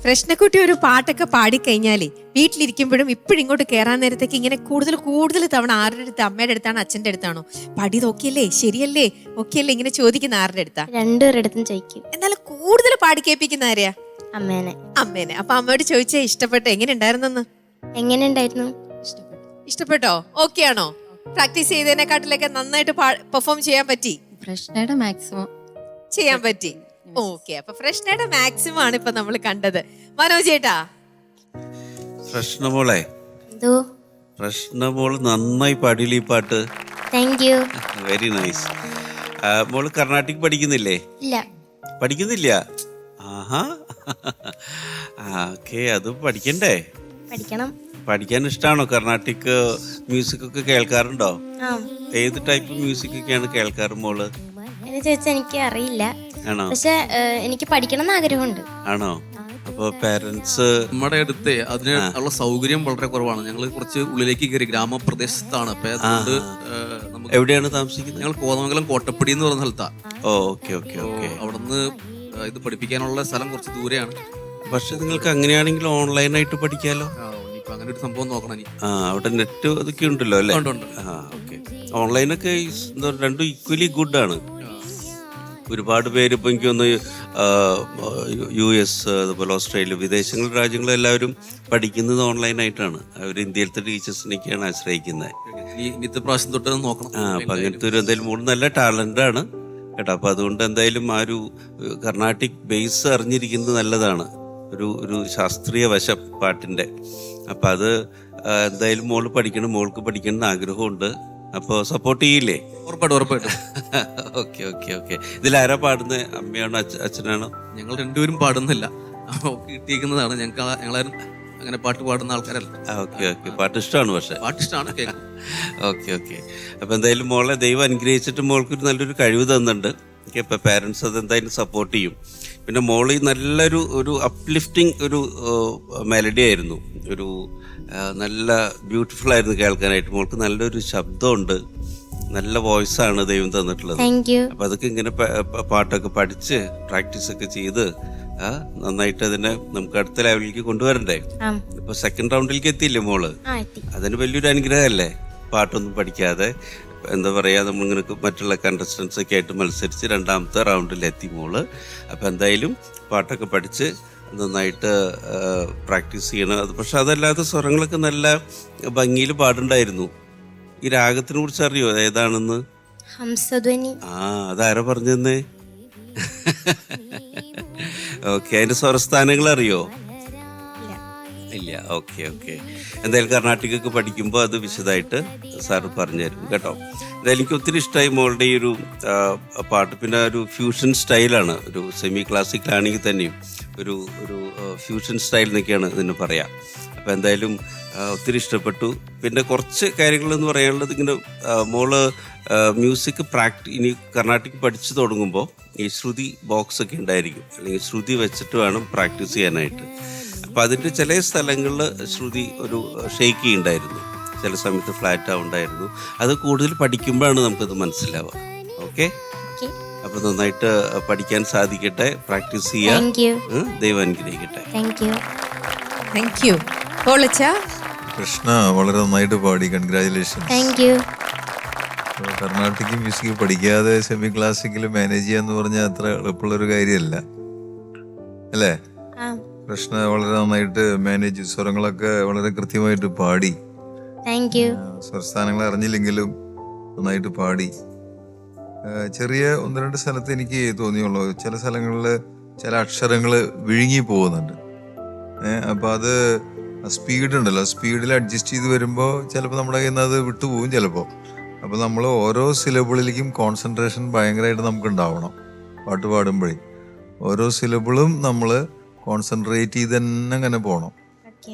പ്രശ്നക്കുട്ടി ഒരു പാട്ടൊക്കെ പാടിക്കഴിഞ്ഞാലേ വീട്ടിലിരിക്കുമ്പോഴും ഇപ്പോഴും ഇങ്ങോട്ട് കയറാൻ നേരത്തേക്ക് ഇങ്ങനെ കൂടുതൽ തവണ ആരുടെ അടുത്ത്, അമ്മയുടെ അടുത്താണോ അച്ഛൻ്റെ അടുത്താണോ, പടി നോക്കിയല്ലേ ശരിയല്ലേ ഓക്കെയല്ലേ ഇങ്ങനെ ചോദിക്കുന്ന ആരുടെ അടുത്താ? രണ്ടുപേരുടെ ചോദിക്കും. എന്നാലും കൂടുതൽ പാടി കേൾപ്പിക്കുന്ന ആരെയാ? അമ്മേനെ. അമ്മേനെ. അപ്പൊ അമ്മയോട് ചോദിച്ചേ ഇഷ്ടപ്പെട്ടോ, എങ്ങനെ ഉണ്ടായിരുന്നെന്ന്? എങ്ങനെ ഉണ്ടായിരുന്നു? ഇഷ്ടപ്പെട്ടോ? ഓക്കെ ആണോ? പ്രാക്ടീസ് ചെയ്തതിനെക്കാട്ടിലൊക്കെ നന്നായിട്ട് പെർഫോം ചെയ്യാൻ പറ്റി? പ്രശ്നയുടെ മാക്സിമം ചെയ്യാൻ പറ്റി. ഓക്കെ, അപ്പൊ ഫ്രഷ്നയുടെ മാക്സിമം ആണ് ഇപ്പൊ നമ്മൾ കണ്ടത്. മനോജ് ചേട്ടാ? പ്രശ്നമോളെ, എന്തോ? പ്രശ്നമോള് നന്നായി പാടിയില്ല ഈ പാട്ട്. Thank you. Very nice. മോള് കർണാട്ടിക് പഠിക്കുന്നില്ലേ? ഇല്ല. പഠിക്കുന്നില്ല? ആഹാ. ഓക്കെ, അത് പഠിക്കണ്ടേ? പഠിക്കണം. പഠിക്കാൻ ഇഷ്ടമാണോ? കർണാട്ടിക് മ്യൂസിക് ഒക്കെ കേൾക്കാറുണ്ടോ? ആ. ഏത് ടൈപ്പ് മ്യൂസിക് ഒക്കെയാണ് കേൾക്കാറ് മോള്? എന്ന് ചോദിച്ചാൽ എനിക്ക് അറിയില്ല, ആണോ? പക്ഷെ എനിക്ക് പഠിക്കണം എന്ന് ആഗ്രഹമുണ്ട്. ആണോ? അപ്പൊ പാരന്റ്സ് നമ്മുടെ അടുത്ത് അതിന് ഉള്ള സൗകര്യം വളരെ കുറവാണ്. ഞങ്ങൾ കുറച്ച് ഉള്ളിലേക്ക് കയറി ഗ്രാമപ്രദേശത്താണ്. അപ്പൊ അതുകൊണ്ട് നമുക്ക് എവിടെയാണ് താമസിക്കുന്നത്? ഞങ്ങൾ കോതമംഗലം കോട്ടപ്പടി എന്ന് പറയുന്ന സ്ഥലത്താണ്. Okay okay okay. അവിടുന്ന് ഇത് പഠിപ്പിക്കാനുള്ള സ്ഥലം കുറച്ച് ദൂരെയാണ്. പക്ഷെ നിങ്ങൾക്ക് അങ്ങനെയാണെങ്കിൽ ഓൺലൈനായിട്ട് പഠിക്കാലോ. ഇനിയിപ്പോ അങ്ങനെ ഒരു സംഭവം നോക്കണം ഇനി. അവിടെ നെറ്റ് അതൊക്കെ ഉണ്ടല്ലോ അല്ലേ? ഉണ്ട്. ഓക്കെ. ഓൺലൈനൊക്കെ രണ്ടും ഈക്വലി ഗുഡ് ആണ്. ഒരുപാട് പേര് ഇപ്പൊ എനിക്ക് ഒന്ന് US, അതുപോലെ ഓസ്ട്രേലിയ, വിദേശങ്ങൾ രാജ്യങ്ങളെല്ലാവരും പഠിക്കുന്നത് ഓൺലൈനായിട്ടാണ്. അവർ ഇന്ത്യയിലത്തെ ടീച്ചേഴ്സിനൊക്കെയാണ് ആശ്രയിക്കുന്നത്. ഇന്നത്തെ പ്രാവശ്യം തൊട്ട് നോക്കണം. അപ്പൊ അങ്ങനത്തെ ഒരു എന്തായാലും മോള് നല്ല ടാലന്റ് ആണ് കേട്ടോ. അപ്പൊ അതുകൊണ്ട് എന്തായാലും ആ ഒരു കർണാട്ടിക് ബേസ് അറിഞ്ഞിരിക്കുന്നത് നല്ലതാണ്. ഒരു ശാസ്ത്രീയ വശം പാട്ടിന്റെ. അപ്പൊ അത് എന്തായാലും മോള് പഠിക്കണം, മോൾക്ക് പഠിക്കണം എന്ന് ആഗ്രഹമുണ്ട്. അപ്പൊ സപ്പോർട്ട് ചെയ്യില്ലേ? ഉറപ്പായിട്ടും. Okay okay okay. ഇതിലാരാ പാടുന്നത്? അമ്മയാണോ അച്ഛനാണോ? ഞങ്ങൾ രണ്ടുപേരും പാടുന്നില്ല, കിട്ടിയിരിക്കുന്നതാണ്. ഞങ്ങളാരും അങ്ങനെ പാട്ട് പാടുന്ന ആൾക്കാരല്ല. Okay okay. പാട്ട് ഇഷ്ടമാണ്? പക്ഷെ പാട്ട് ഇഷ്ടമാണ്, കേൾക്കാം. Okay okay. അപ്പൊ എന്തായാലും മോളെ ദൈവം അനുഗ്രഹിച്ചിട്ട് മോൾക്കൊരു നല്ലൊരു കഴിവ് തന്നിട്ടുണ്ട്. ഓക്കെ. ഇപ്പൊ പാരന്റ്സ് അത് എന്തായാലും സപ്പോർട്ട് ചെയ്യും. പിന്നെ മോള് നല്ലൊരു അപ്ലിഫ്റ്റിംഗ് ഒരു മെലഡി ആയിരുന്നു. ഒരു നല്ല ബ്യൂട്ടിഫുൾ ആയിരുന്നു കേൾക്കാനായിട്ട്. മോൾക്ക് നല്ലൊരു ശബ്ദമുണ്ട്, നല്ല വോയിസ് ആണ് ദൈവം തന്നിട്ടുള്ളത്. അപ്പൊ അതൊക്കെ ഇങ്ങനെ പാട്ടൊക്കെ പഠിച്ച് പ്രാക്ടീസ് ഒക്കെ ചെയ്ത് നന്നായിട്ട് അതിനെ നമുക്ക് അടുത്ത ലെവലിലേക്ക് കൊണ്ടുവരണ്ടേ? ഇപ്പൊ സെക്കൻഡ് റൗണ്ടിലേക്ക് എത്തിയില്ലേ മോള്? അതിന് വലിയൊരു അനുഗ്രഹമല്ലേ? പാട്ടൊന്നും പഠിക്കാതെ എന്താ പറയാ, നമ്മളിങ്ങനെ മറ്റുള്ള കണ്ടസ്റ്റൻസ് ഒക്കെ ആയിട്ട് മത്സരിച്ച് രണ്ടാമത്തെ റൗണ്ടിലെത്തി മോള്. അപ്പൊ എന്തായാലും പാട്ടൊക്കെ പഠിച്ച് നന്നായിട്ട് പ്രാക്ടീസ് ചെയ്യണം. അത് പക്ഷെ അതല്ലാതെ സ്വരങ്ങളൊക്കെ നല്ല ഭംഗിയിൽ പാടുണ്ടായിരുന്നു. ഈ രാഗത്തിനെ കുറിച്ച് അറിയോ ഏതാണെന്ന്? ഹംസധ്വനി. അതാരാ പറഞ്ഞു തന്നെ? ഓക്കെ. അതിന്റെ സ്വരസ്ഥാനങ്ങൾ അറിയോ? ഇല്ല. Okay okay. എന്തായാലും കർണാട്ടിക്കൊക്കെ പഠിക്കുമ്പോൾ അത് വിശദമായിട്ട് സാറ് പറഞ്ഞുതരും കേട്ടോ. എന്തായാലും എനിക്ക് ഒത്തിരി ഇഷ്ടമായി മോളുടെ ഈ ഒരു പാട്ട്. പിന്നെ ഒരു ഫ്യൂഷൻ സ്റ്റൈലാണ്, ഒരു സെമി ക്ലാസിക്കലാണെങ്കിൽ തന്നെയും ഒരു ഫ്യൂഷൻ സ്റ്റൈൽ എന്നൊക്കെയാണ് ഇതിന് പറയാം. അപ്പം എന്തായാലും ഒത്തിരി ഇഷ്ടപ്പെട്ടു. പിന്നെ കുറച്ച് കാര്യങ്ങളെന്ന് പറയാനുള്ളത്, ഇങ്ങനെ മോള് മ്യൂസിക് ഇനി കർണാട്ടിക് പഠിച്ചു തുടങ്ങുമ്പോൾ ഈ ശ്രുതി ബോക്സ് ഒക്കെ ഉണ്ടായിരിക്കും, അല്ലെങ്കിൽ ശ്രുതി വെച്ചിട്ട് വേണം പ്രാക്ടീസ് ചെയ്യാനായിട്ട്. അപ്പം അതിൻ്റെ ചില സ്ഥലങ്ങളിൽ ശ്രുതി ഒരു ഷെയ്ക്ക് ചെയ്യുന്നുണ്ടായിരുന്നു, ചില സമയത്ത് ഫ്ലാറ്റ് ആവുണ്ടായിരുന്നു. അത് കൂടുതൽ പഠിക്കുമ്പോഴാണ് നമുക്കത് മനസ്സിലാവുക. ഓക്കെ. അപ്പൊ നന്നായിട്ട് പഠിക്കാൻ സാധിക്കട്ടെ, പ്രാക്ടീസ് ചെയ്യാം. ദൈവം അനുഗ്രഹിക്കട്ടെ. Thank you. കൃഷ്ണ വളരെ നന്നായിട്ട് പാടി. കൺഗ്രാജുലേഷൻ. കർണാട്ടിക് മ്യൂസിക് പഠിക്കാതെ സെമി ക്ലാസിക്കൽ മാനേജ് ചെയ്യാന്ന് പറഞ്ഞാൽ അത്ര എളുപ്പമുള്ളൊരു കാര്യമല്ല അല്ലേ? കൃഷ്ണ വളരെ നന്നായിട്ട് മാനേജ്, സ്വരങ്ങളൊക്കെ വളരെ കൃത്യമായിട്ട് പാടി. സ്വരസ്ഥാനങ്ങൾ അറിഞ്ഞില്ലെങ്കിലും നന്നായിട്ട് പാടി. ചെറിയ 1-2 സ്ഥലത്ത് എനിക്ക് തോന്നിയുള്ളൂ, ചില സ്ഥലങ്ങളിൽ ചില അക്ഷരങ്ങൾ വിഴുങ്ങി പോകുന്നുണ്ട്. അപ്പോൾ അത് സ്പീഡ് ഉണ്ടല്ലോ, സ്പീഡിൽ അഡ്ജസ്റ്റ് ചെയ്ത് വരുമ്പോൾ ചിലപ്പോൾ നമ്മുടെ കയ്യിൽ നിന്ന് അത് വിട്ടുപോകും ചിലപ്പോൾ. അപ്പോൾ നമ്മൾ ഓരോ സിലബിളിലേക്കും കോൺസെൻട്രേഷൻ ഭയങ്കരമായിട്ട് നമുക്ക് ഉണ്ടാവണം. പാട്ട് പാടുമ്പോഴേ ഓരോ സിലബിളും നമ്മൾ കോൺസെൻട്രേറ്റ് ചെയ്ത് തന്നെ അങ്ങനെ പോകണം.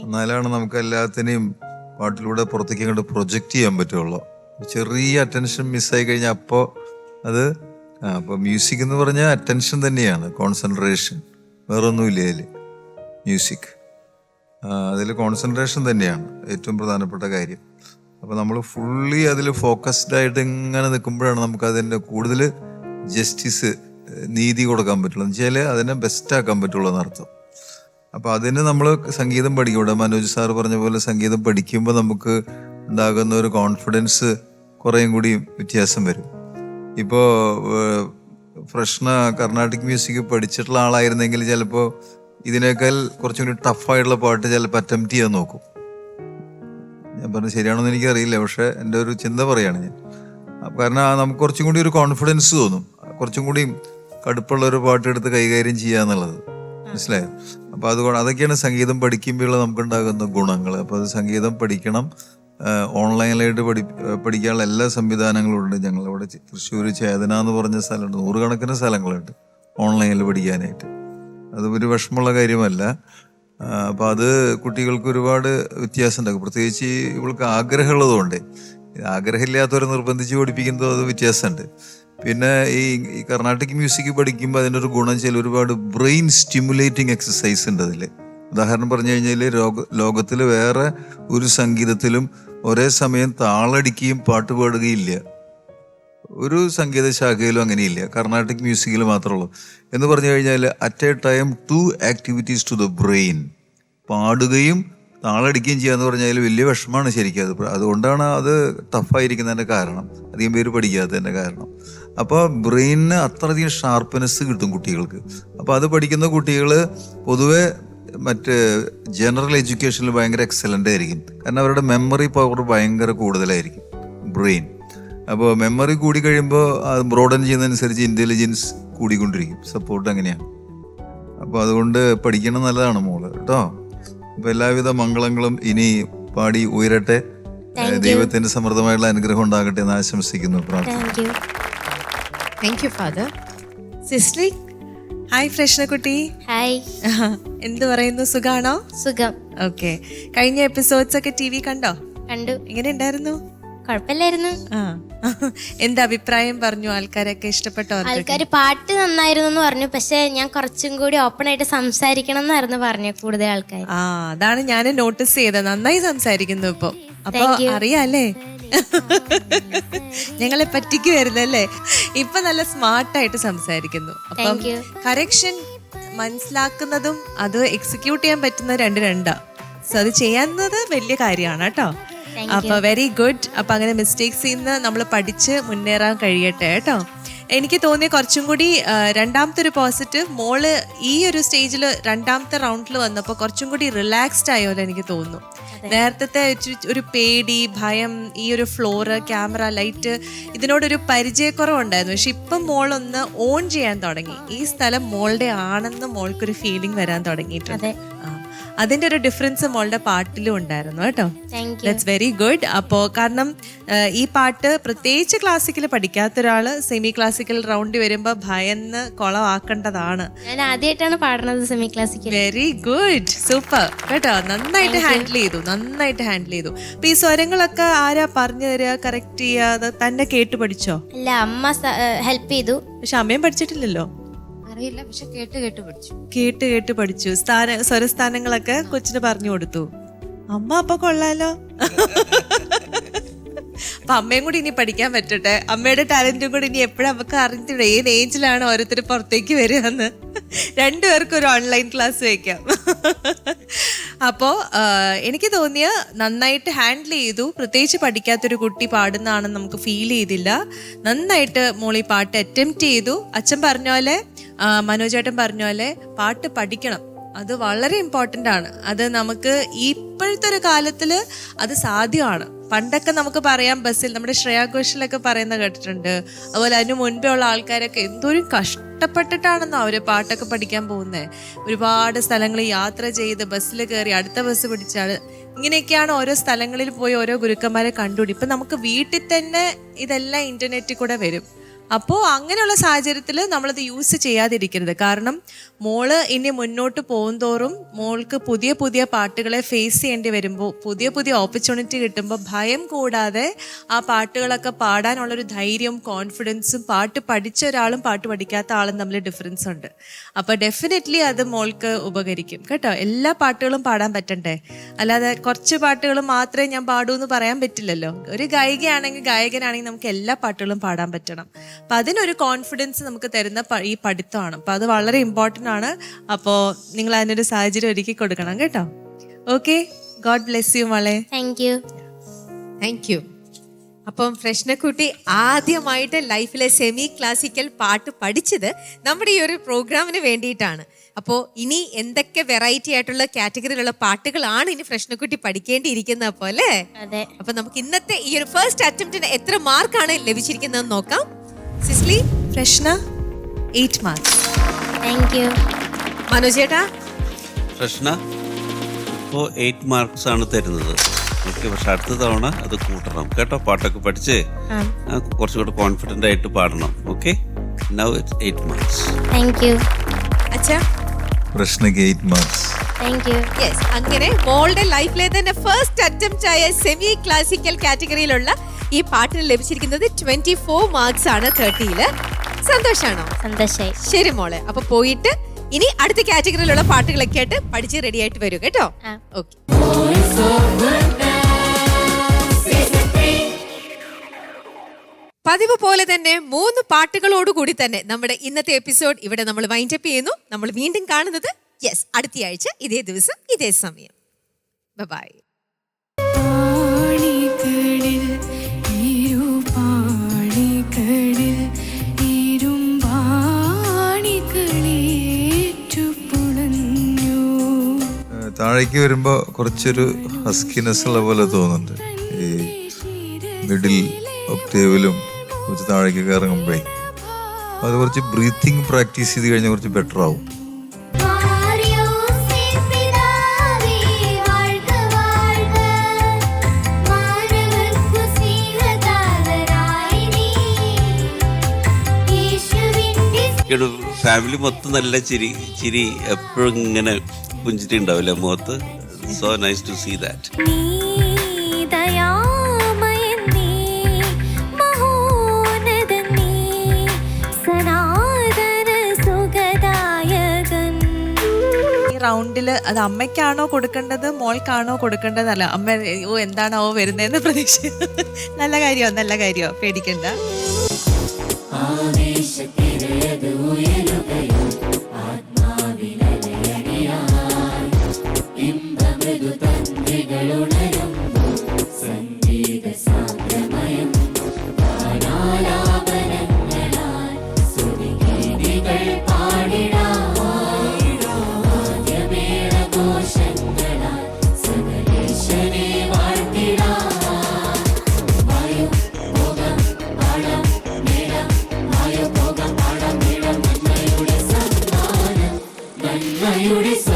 എന്നാലാണ് നമുക്ക് എല്ലാത്തിനെയും പാട്ടിലൂടെ പുറത്തേക്ക് അങ്ങോട്ട് പ്രൊജക്റ്റ് ചെയ്യാൻ പറ്റുള്ളൂ. ചെറിയ അറ്റൻഷൻ മിസ്സായി കഴിഞ്ഞാൽ അപ്പോൾ അത് അപ്പോൾ മ്യൂസിക് എന്ന് പറഞ്ഞാൽ അറ്റൻഷൻ തന്നെയാണ്, കോൺസെൻട്രേഷൻ, വേറൊന്നുമില്ല അതിൽ. മ്യൂസിക് അതിൽ കോൺസെൻട്രേഷൻ തന്നെയാണ് ഏറ്റവും പ്രധാനപ്പെട്ട കാര്യം. അപ്പോൾ നമ്മൾ ഫുള്ളി അതിൽ ഫോക്കസ്ഡ് ആയിട്ട് ഇങ്ങനെ നിൽക്കുമ്പോഴാണ് നമുക്ക് അതിൻ്റെ കൂടുതൽ ജസ്റ്റിസ്, നീതി കൊടുക്കാൻ പറ്റുള്ളൂ, എന്ന് വെച്ചാൽ അതിനെ ബെസ്റ്റ് ആക്കാൻ പറ്റുള്ളൂ എന്നർത്ഥം. അപ്പോൾ അതിന് നമ്മൾ സംഗീതം പഠിക്കും. ഇവിടെ മനോജ് സാർ പറഞ്ഞ പോലെ സംഗീതം പഠിക്കുമ്പോൾ നമുക്ക് ഉണ്ടാകുന്ന ഒരു കോൺഫിഡൻസ് കുറേയും കൂടി വ്യത്യാസം വരും. ഇപ്പോൾ പ്രശ്ന കർണാട്ടിക് മ്യൂസിക് പഠിച്ചിട്ടുള്ള ആളായിരുന്നെങ്കിൽ ചിലപ്പോൾ ഇതിനേക്കാൾ കുറച്ചും കൂടി ടഫായിട്ടുള്ള പാട്ട് ചിലപ്പോൾ അറ്റംപ്റ്റ് ചെയ്യാൻ നോക്കും. ഞാൻ പറഞ്ഞത് ശരിയാണോന്ന് എനിക്കറിയില്ല, പക്ഷേ എൻ്റെ ഒരു ചിന്ത പറയാണ് ഞാൻ. കാരണം നമുക്ക് കുറച്ചും കൂടി ഒരു കോൺഫിഡൻസ് തോന്നും, കുറച്ചും കൂടി കടുപ്പുള്ള ഒരു പാട്ടെടുത്ത് കൈകാര്യം ചെയ്യുക എന്നുള്ളത്. മനസ്സിലായോ? അപ്പോൾ അതുകൊണ്ട് അതൊക്കെയാണ് സംഗീതം പഠിക്കുമ്പോഴുള്ള നമുക്കുണ്ടാകുന്ന ഗുണങ്ങൾ. അപ്പോൾ അത് സംഗീതം പഠിക്കണം. ഓൺലൈനിലായിട്ട് പഠിക്കാനുള്ള എല്ലാ സംവിധാനങ്ങളും ഉണ്ട്. ഞങ്ങളിവിടെ തൃശ്ശൂർ ചേതന എന്ന് പറഞ്ഞ സ്ഥലമുണ്ട്, 100 കണക്കിന് സ്ഥലങ്ങളുണ്ട് ഓൺലൈനിൽ പഠിക്കാനായിട്ട്. അത് ഒരു വിഷമമുള്ള കാര്യമല്ല. അപ്പോൾ അത് കുട്ടികൾക്ക് ഒരുപാട് വ്യത്യാസം ഉണ്ടാക്കും. പ്രത്യേകിച്ച് ഇവൾക്ക് ആഗ്രഹമുള്ളതുകൊണ്ട്. ആഗ്രഹമില്ലാത്തവരെ നിർബന്ധിച്ച് പഠിപ്പിക്കുന്നത് അത് വ്യത്യാസമുണ്ട്. പിന്നെ ഈ കർണാട്ടിക് മ്യൂസിക് പഠിക്കുമ്പോൾ അതിൻ്റെ ഒരു ഗുണം വെച്ചാൽ ഒരുപാട് ബ്രെയിൻ സ്റ്റിമുലേറ്റിംഗ് എക്സസൈസ് ഉണ്ട് അതിൽ. ഉദാഹരണം പറഞ്ഞു കഴിഞ്ഞാൽ ലോകത്തിൽ വേറെ ഒരു സംഗീതത്തിലും ഒരേ സമയം താളടിക്കുകയും പാട്ട് പാടുകയും ഇല്ല. ഒരു സംഗീത ശാഖയിലും അങ്ങനെയില്ല, കർണാട്ടിക് മ്യൂസിക്കിൽ മാത്രമേ ഉള്ളൂ. എന്ന് പറഞ്ഞു കഴിഞ്ഞാൽ at a time 2 activities to the brain. പാടുകയും താളടിക്കുകയും ചെയ്യാന്ന് പറഞ്ഞാൽ വലിയ വിഷമമാണ് ശരിക്കും. അതുകൊണ്ടാണ് അത് ടഫായിരിക്കുന്നതിൻ്റെ കാരണം, അധികം പേര് പഠിക്കാത്തതിൻ്റെ കാരണം. അപ്പോൾ ബ്രെയിനിന് അത്രയധികം ഷാർപ്പ്നെസ് കിട്ടും കുട്ടികൾക്ക്. അപ്പോൾ അത് പഠിക്കുന്ന കുട്ടികൾ പൊതുവെ മറ്റ് ജനറൽ എഡ്യൂക്കേഷനിൽ ഭയങ്കര എക്സലൻ്റ് ആയിരിക്കും. കാരണം അവരുടെ മെമ്മറി പവർ ഭയങ്കര കൂടുതലായിരിക്കും ബ്രെയിൻ. അപ്പോൾ മെമ്മറി കൂടി കഴിയുമ്പോൾ അത് ബ്രോഡൻ ചെയ്യുന്നതനുസരിച്ച് ഇൻ്റലിജൻസ് കൂടിക്കൊണ്ടിരിക്കും. സപ്പോർട്ട് അങ്ങനെയാണ്. അപ്പോൾ അതുകൊണ്ട് പഠിക്കണം നല്ലതാണ് മോള് കേട്ടോ. അപ്പോൾ എല്ലാവിധ മംഗളങ്ങളും ഇനി പാടി ഉയരട്ടെ. ദൈവത്തിൻ്റെ സമൃദ്ധമായിട്ടുള്ള അനുഗ്രഹം ഉണ്ടാകട്ടെ എന്ന് ആശംസിക്കുന്നു, പ്രാർത്ഥിക്കുന്നു. Thank you father. സിസ്റ്ററി. ഹായ് പ്രശ്നക്കുട്ടി. ഹായ്. എന്ത് പറയുന്നു, സുഖാണോ? സുഖം. ഓക്കെ. കഴിഞ്ഞ എപ്പിസോഡ്സ് ഒക്കെ TV കണ്ടോ? കണ്ടു. എങ്ങനെ ഉണ്ടായിരുന്നു? കുഴപ്പമില്ലായിരുന്നു. എന്താ അഭിപ്രായം പറഞ്ഞു? ആൾക്കാരൊക്കെ ഇഷ്ടപ്പെട്ടോ? ആൾക്കാർ പാട്ട് നന്നായിരുന്നു എന്ന് പറഞ്ഞു. പക്ഷെ ഞാൻ കുറച്ചും കൂടി ഓപ്പൺ ആയിട്ട് സംസാരിക്കണം എന്നായിരുന്നു പറഞ്ഞു കൂടുതൽ ആൾക്കാർ. അതാണ് ഞാൻ നോട്ടീസ് ചെയ്തത്. നന്നായി സംസാരിക്കുന്നു ഇപ്പൊ. അപ്പൊ അറിയാല്ലേ ഞങ്ങളെ പറ്റിക്കുവായിരുന്നല്ലേ. ഇപ്പൊ നല്ല സ്മാർട്ടായിട്ട് സംസാരിക്കുന്നു. അപ്പം കറക്ഷൻ മനസ്സിലാക്കുന്നതും അത് എക്സിക്യൂട്ട് ചെയ്യാൻ പറ്റുന്ന രണ്ടാ. സോ അത് ചെയ്യാവുന്നത് വലിയ കാര്യമാണ് കേട്ടോ. അപ്പൊ വെരി ഗുഡ്. അപ്പൊ അങ്ങനെ മിസ്റ്റേക്സിൽ നിന്ന് നമ്മൾ പഠിച്ച് മുന്നേറാൻ കഴിയട്ടെ കേട്ടോ. എനിക്ക് തോന്നിയ കുറച്ചും കൂടി രണ്ടാമത്തെ ഒരു പോസിറ്റീവ്, മോള് ഈ ഒരു സ്റ്റേജിൽ രണ്ടാമത്തെ റൗണ്ടിൽ വന്നപ്പോൾ കുറച്ചും കൂടി റിലാക്സ്ഡ് ആയോലെ എനിക്ക് തോന്നുന്നു. നേരത്തെ ഒരു പേടി, ഭയം, ഈ ഒരു ഫ്ലോറ്, ക്യാമറ, ലൈറ്റ്, ഇതിനോടൊരു പരിചയക്കുറവുണ്ടായിരുന്നു. പക്ഷെ ഇപ്പം മോളൊന്ന് ഓൺ ചെയ്യാൻ തുടങ്ങി. ഈ സ്ഥലം മോളുടെ ആണെന്ന് മോൾക്കൊരു ഫീലിംഗ് വരാൻ തുടങ്ങിയിട്ടുണ്ട്. അതിന്റെ ഒരു ഡിഫറൻസ് മോളുടെ പാട്ടിലും ഉണ്ടായിരുന്നു കേട്ടോ. That's very good. അപ്പോൾ കാരണം ഈ പാട്ട് പ്രത്യേകിച്ച് ക്ലാസിക്കൽ പഠിക്കാത്ത ഒരാള് സെമി ക്ലാസിക്കൽ റൗണ്ടിൽ വരുമ്പോൾ ഭയന്ന് കൊളവാക്കേണ്ടതാണ്. ഞാൻ ആദ്യമായിട്ടാണ് പാടുന്നത് semi classical. Very good, super കേട്ടോ. നന്നായിട്ട് ഹാൻഡിൽ ചെയ്തു. അപ്പൊ ഈ സ്വരങ്ങളൊക്കെ ആരാ പറഞ്ഞു തരിക, കറക്റ്റ് ചെയ്യാതെ തന്നെ കേട്ട് പഠിച്ചോ? അല്ല, അമ്മ ഹെൽപ്പ് ചെയ്തു. പക്ഷെ അമ്മയും പഠിച്ചിട്ടില്ലല്ലോ. അറിയില്ല, പക്ഷെ കേട്ട് പഠിച്ചു. കേട്ട് പഠിച്ചു. സ്വരസ്ഥാനങ്ങളൊക്കെ കൊച്ചിന് പറഞ്ഞു കൊടുത്തു. അമ്മ അപ്പൊ കൊള്ളാലോ. അപ്പൊ അമ്മയും കൂടി ഇനി പഠിക്കാൻ പറ്റട്ടെ. അമ്മയുടെ ടാലന്റും കൂടി ഇനി എപ്പോഴും നമുക്ക് അറിഞ്ഞിട്ട് ഏത് ഏജിലാണ് ഓരോരുത്തർ പുറത്തേക്ക് വരികയെന്ന്. രണ്ടുപേർക്കും ഒരു ഓൺലൈൻ ക്ലാസ് വയ്ക്കാം. അപ്പോൾ എനിക്ക് തോന്നിയ നന്നായിട്ട് ഹാൻഡിൽ ചെയ്തു. പ്രത്യേകിച്ച് പഠിക്കാത്തൊരു കുട്ടി പാടുന്നതാണെന്ന് നമുക്ക് ഫീൽ ചെയ്തില്ല. നന്നായിട്ട് മോളി പാട്ട് അറ്റംപ്റ്റ് ചെയ്തു. അച്ഛൻ പറഞ്ഞ പോലെ, മനോജേട്ടൻ പറഞ്ഞ പോലെ പാട്ട് പഠിക്കണം. അത് വളരെ ഇമ്പോർട്ടൻ്റ് ആണ്. അത് നമുക്ക് ഇപ്പോഴത്തെ ഒരു കാലത്തിൽ അത് സാധ്യമാണ്. പണ്ടൊക്കെ നമുക്ക് പറയാം, ബസ്സിൽ നമ്മുടെ ശ്രേയാ ഘോഷലൊക്കെ പറയുന്ന കേട്ടിട്ടുണ്ട്. അതുപോലെ അതിന് മുൻപേ ഉള്ള ആൾക്കാരൊക്കെ എന്തോരം കഷ്ടപ്പെട്ടിട്ടാണെന്നോ അവർ പാട്ടൊക്കെ പഠിക്കാൻ പോകുന്നത്. ഒരുപാട് സ്ഥലങ്ങളിൽ യാത്ര ചെയ്ത് ബസ്സിൽ കയറി അടുത്ത ബസ് പിടിച്ചാൽ ഇങ്ങനെയൊക്കെയാണ് ഓരോ സ്ഥലങ്ങളിൽ പോയി ഓരോ ഗുരുക്കന്മാരെ കണ്ടുപിടി. ഇപ്പം നമുക്ക് വീട്ടിൽ തന്നെ ഇതെല്ലാം ഇൻ്റർനെറ്റിൽ കൂടെ വരും. അപ്പോൾ അങ്ങനെയുള്ള സാഹചര്യത്തിൽ നമ്മളത് യൂസ് ചെയ്യാതിരിക്കരുത്. കാരണം മോള് ഇനി മുന്നോട്ട് പോകുന്തോറും മോൾക്ക് പുതിയ പുതിയ പാട്ടുകളെ ഫേസ് ചെയ്യേണ്ടി വരുമ്പോൾ, പുതിയ പുതിയ ഓപ്പർച്യൂണിറ്റി കിട്ടുമ്പോൾ ഭയം കൂടാതെ ആ പാട്ടുകളൊക്കെ പാടാനുള്ളൊരു ധൈര്യവും കോൺഫിഡൻസും, പാട്ട് പഠിച്ച ഒരാളും പാട്ട് പഠിക്കാത്ത ആളും തമ്മിൽ ഡിഫറൻസ് ഉണ്ട്. അപ്പോൾ ഡെഫിനറ്റ്ലി അത് മോൾക്ക് ഉപകരിക്കും കേട്ടോ. എല്ലാ പാട്ടുകളും പാടാൻ പറ്റണ്ടേ, അല്ലാതെ കുറച്ച് പാട്ടുകൾ മാത്രമേ ഞാൻ പാടൂ എന്ന് പറയാൻ പറ്റില്ലല്ലോ. ഒരു ഗായികയാണെങ്കിൽ, ഗായകനാണെങ്കിൽ നമുക്ക് എല്ലാ പാട്ടുകളും പാടാൻ പറ്റണം. അപ്പം അതിനൊരു കോൺഫിഡൻസ് നമുക്ക് തരുന്ന ഈ പഠിത്തമാണ്. അപ്പം അത് വളരെ ഇമ്പോർട്ടൻ്റ് ആണ്. അപ്പോൾ നിങ്ങൾ അതിനൊരു സാഹചര്യം ഒരുക്കി കൊടുക്കണം കേട്ടോ. ഓക്കെ, ഗോഡ് ബ്ലെസ് യു മോളെ. Thank you. Thank U. അപ്പം ഫ്രഷ്നക്കുട്ടി ആദ്യമായിട്ട് ലൈഫിലെ സെമി ക്ലാസിക്കൽ പാട്ട് പഠിച്ചത് നമ്മുടെ ഈ ഒരു പ്രോഗ്രാമിന് വേണ്ടിയിട്ടാണ്. അപ്പോൾ ഇനി എന്തൊക്കെ വെറൈറ്റി ആയിട്ടുള്ള കാറ്റഗറിയിലുള്ള പാട്ടുകളാണ് ഇനി ഫ്രഷ്നക്കുട്ടി പഠിക്കേണ്ടിയിരിക്കുന്നത് അപ്പോൾ അല്ലേ? അതെ. അപ്പൊ നമുക്ക് ഇന്നത്തെ ഈ ഒരു ഫസ്റ്റ് അറ്റംപ്റ്റിന് എത്ര മാർക്കാണ് ലഭിച്ചിരിക്കുന്നത് നോക്കാം. സിസ്ലി? ഫ്രഷ്ന 8 മാർക്സ്. Thank you. മനോജ് ചേട്ടാ? പ്രശ്ന ഇപ്പോൾ 8 മാർക്സ് ആണ് തരുന്നത്. ഓക്കെ, പക്ഷെ അടുത്ത തവണ അത് കൂട്ടണം കേട്ടോ. പാട്ടൊക്കെ പഠിച്ച് കുറച്ചുകൂടെ കോൺഫിഡൻ്റ് ആയിട്ട് പാടണം. Okay, now it's 8 marks. Thank U. അച്ഛാ? പ്രശ്നക്ക് 8 മാർക്സ്. Thank U. യെസ്, അങ്ങനെ മോളുടെ ലൈഫിലെ തന്നെ ഫസ്റ്റ് അറ്റംപ്റ്റ് ആയ സെമി ക്ലാസിക്കൽ കാറ്റഗറിയിലുള്ള ഈ പാട്ടിന് ലഭിച്ചിരിക്കുന്നത് 24 മാർക്സ് ആണ് 30-ല്. സന്തോഷാണോ? സന്തോഷായി. ശരി മോളെ, അപ്പൊ പോയിട്ട് ഇനി അടുത്ത കാറ്റഗറിയിലുള്ള പാട്ടുകളൊക്കെ ആയിട്ട് പഠിച്ച് റെഡി ആയിട്ട് വരൂ കേട്ടോ. ഓക്കെ. പതിവ് പോലെ തന്നെ 3 പാട്ടുകളോടുകൂടി തന്നെ നമ്മുടെ ഇന്നത്തെ എപ്പിസോഡ് ഇവിടെ നമ്മൾ വൈൻഡ് അപ്പ് ചെയ്യുന്നു. നമ്മൾ വീണ്ടും കാണുന്നത് അടുത്തയാഴ്ച ഇതേ ദിവസം ഇതേ സമയം. ബൈ. താഴേക്ക് വരുമ്പോൾ കുറച്ചൊരു ഹസ്കിനെസ് ഉള്ള പോലെ തോന്നുന്നുണ്ട്. ഈ മിഡിൽ ഒക്ടേവിലും കുറച്ച് താഴേക്കൊക്കെ ഇറങ്ങുമ്പോഴേ അത് കുറച്ച് ബ്രീത്തിങ് പ്രാക്ടീസ് ചെയ്ത് കഴിഞ്ഞാൽ കുറച്ച് ബെറ്റർ ആവും. ഫാമിലി മൊത്തം നല്ല ചിരി എപ്പോഴും ഇങ്ങനെ പുഞ്ചിട്ടുണ്ടാവില്ല മുഖത്ത്. So nice to see that. റൗണ്ടില് അത് അമ്മയ്ക്കാണോ കൊടുക്കേണ്ടത് മോൾക്കാണോ കൊടുക്കേണ്ടതല്ല. അമ്മ എന്താണോ വരുന്നതെന്ന് പ്രതീക്ഷ. നല്ല കാര്യമോ പേടിക്കണ്ട. You're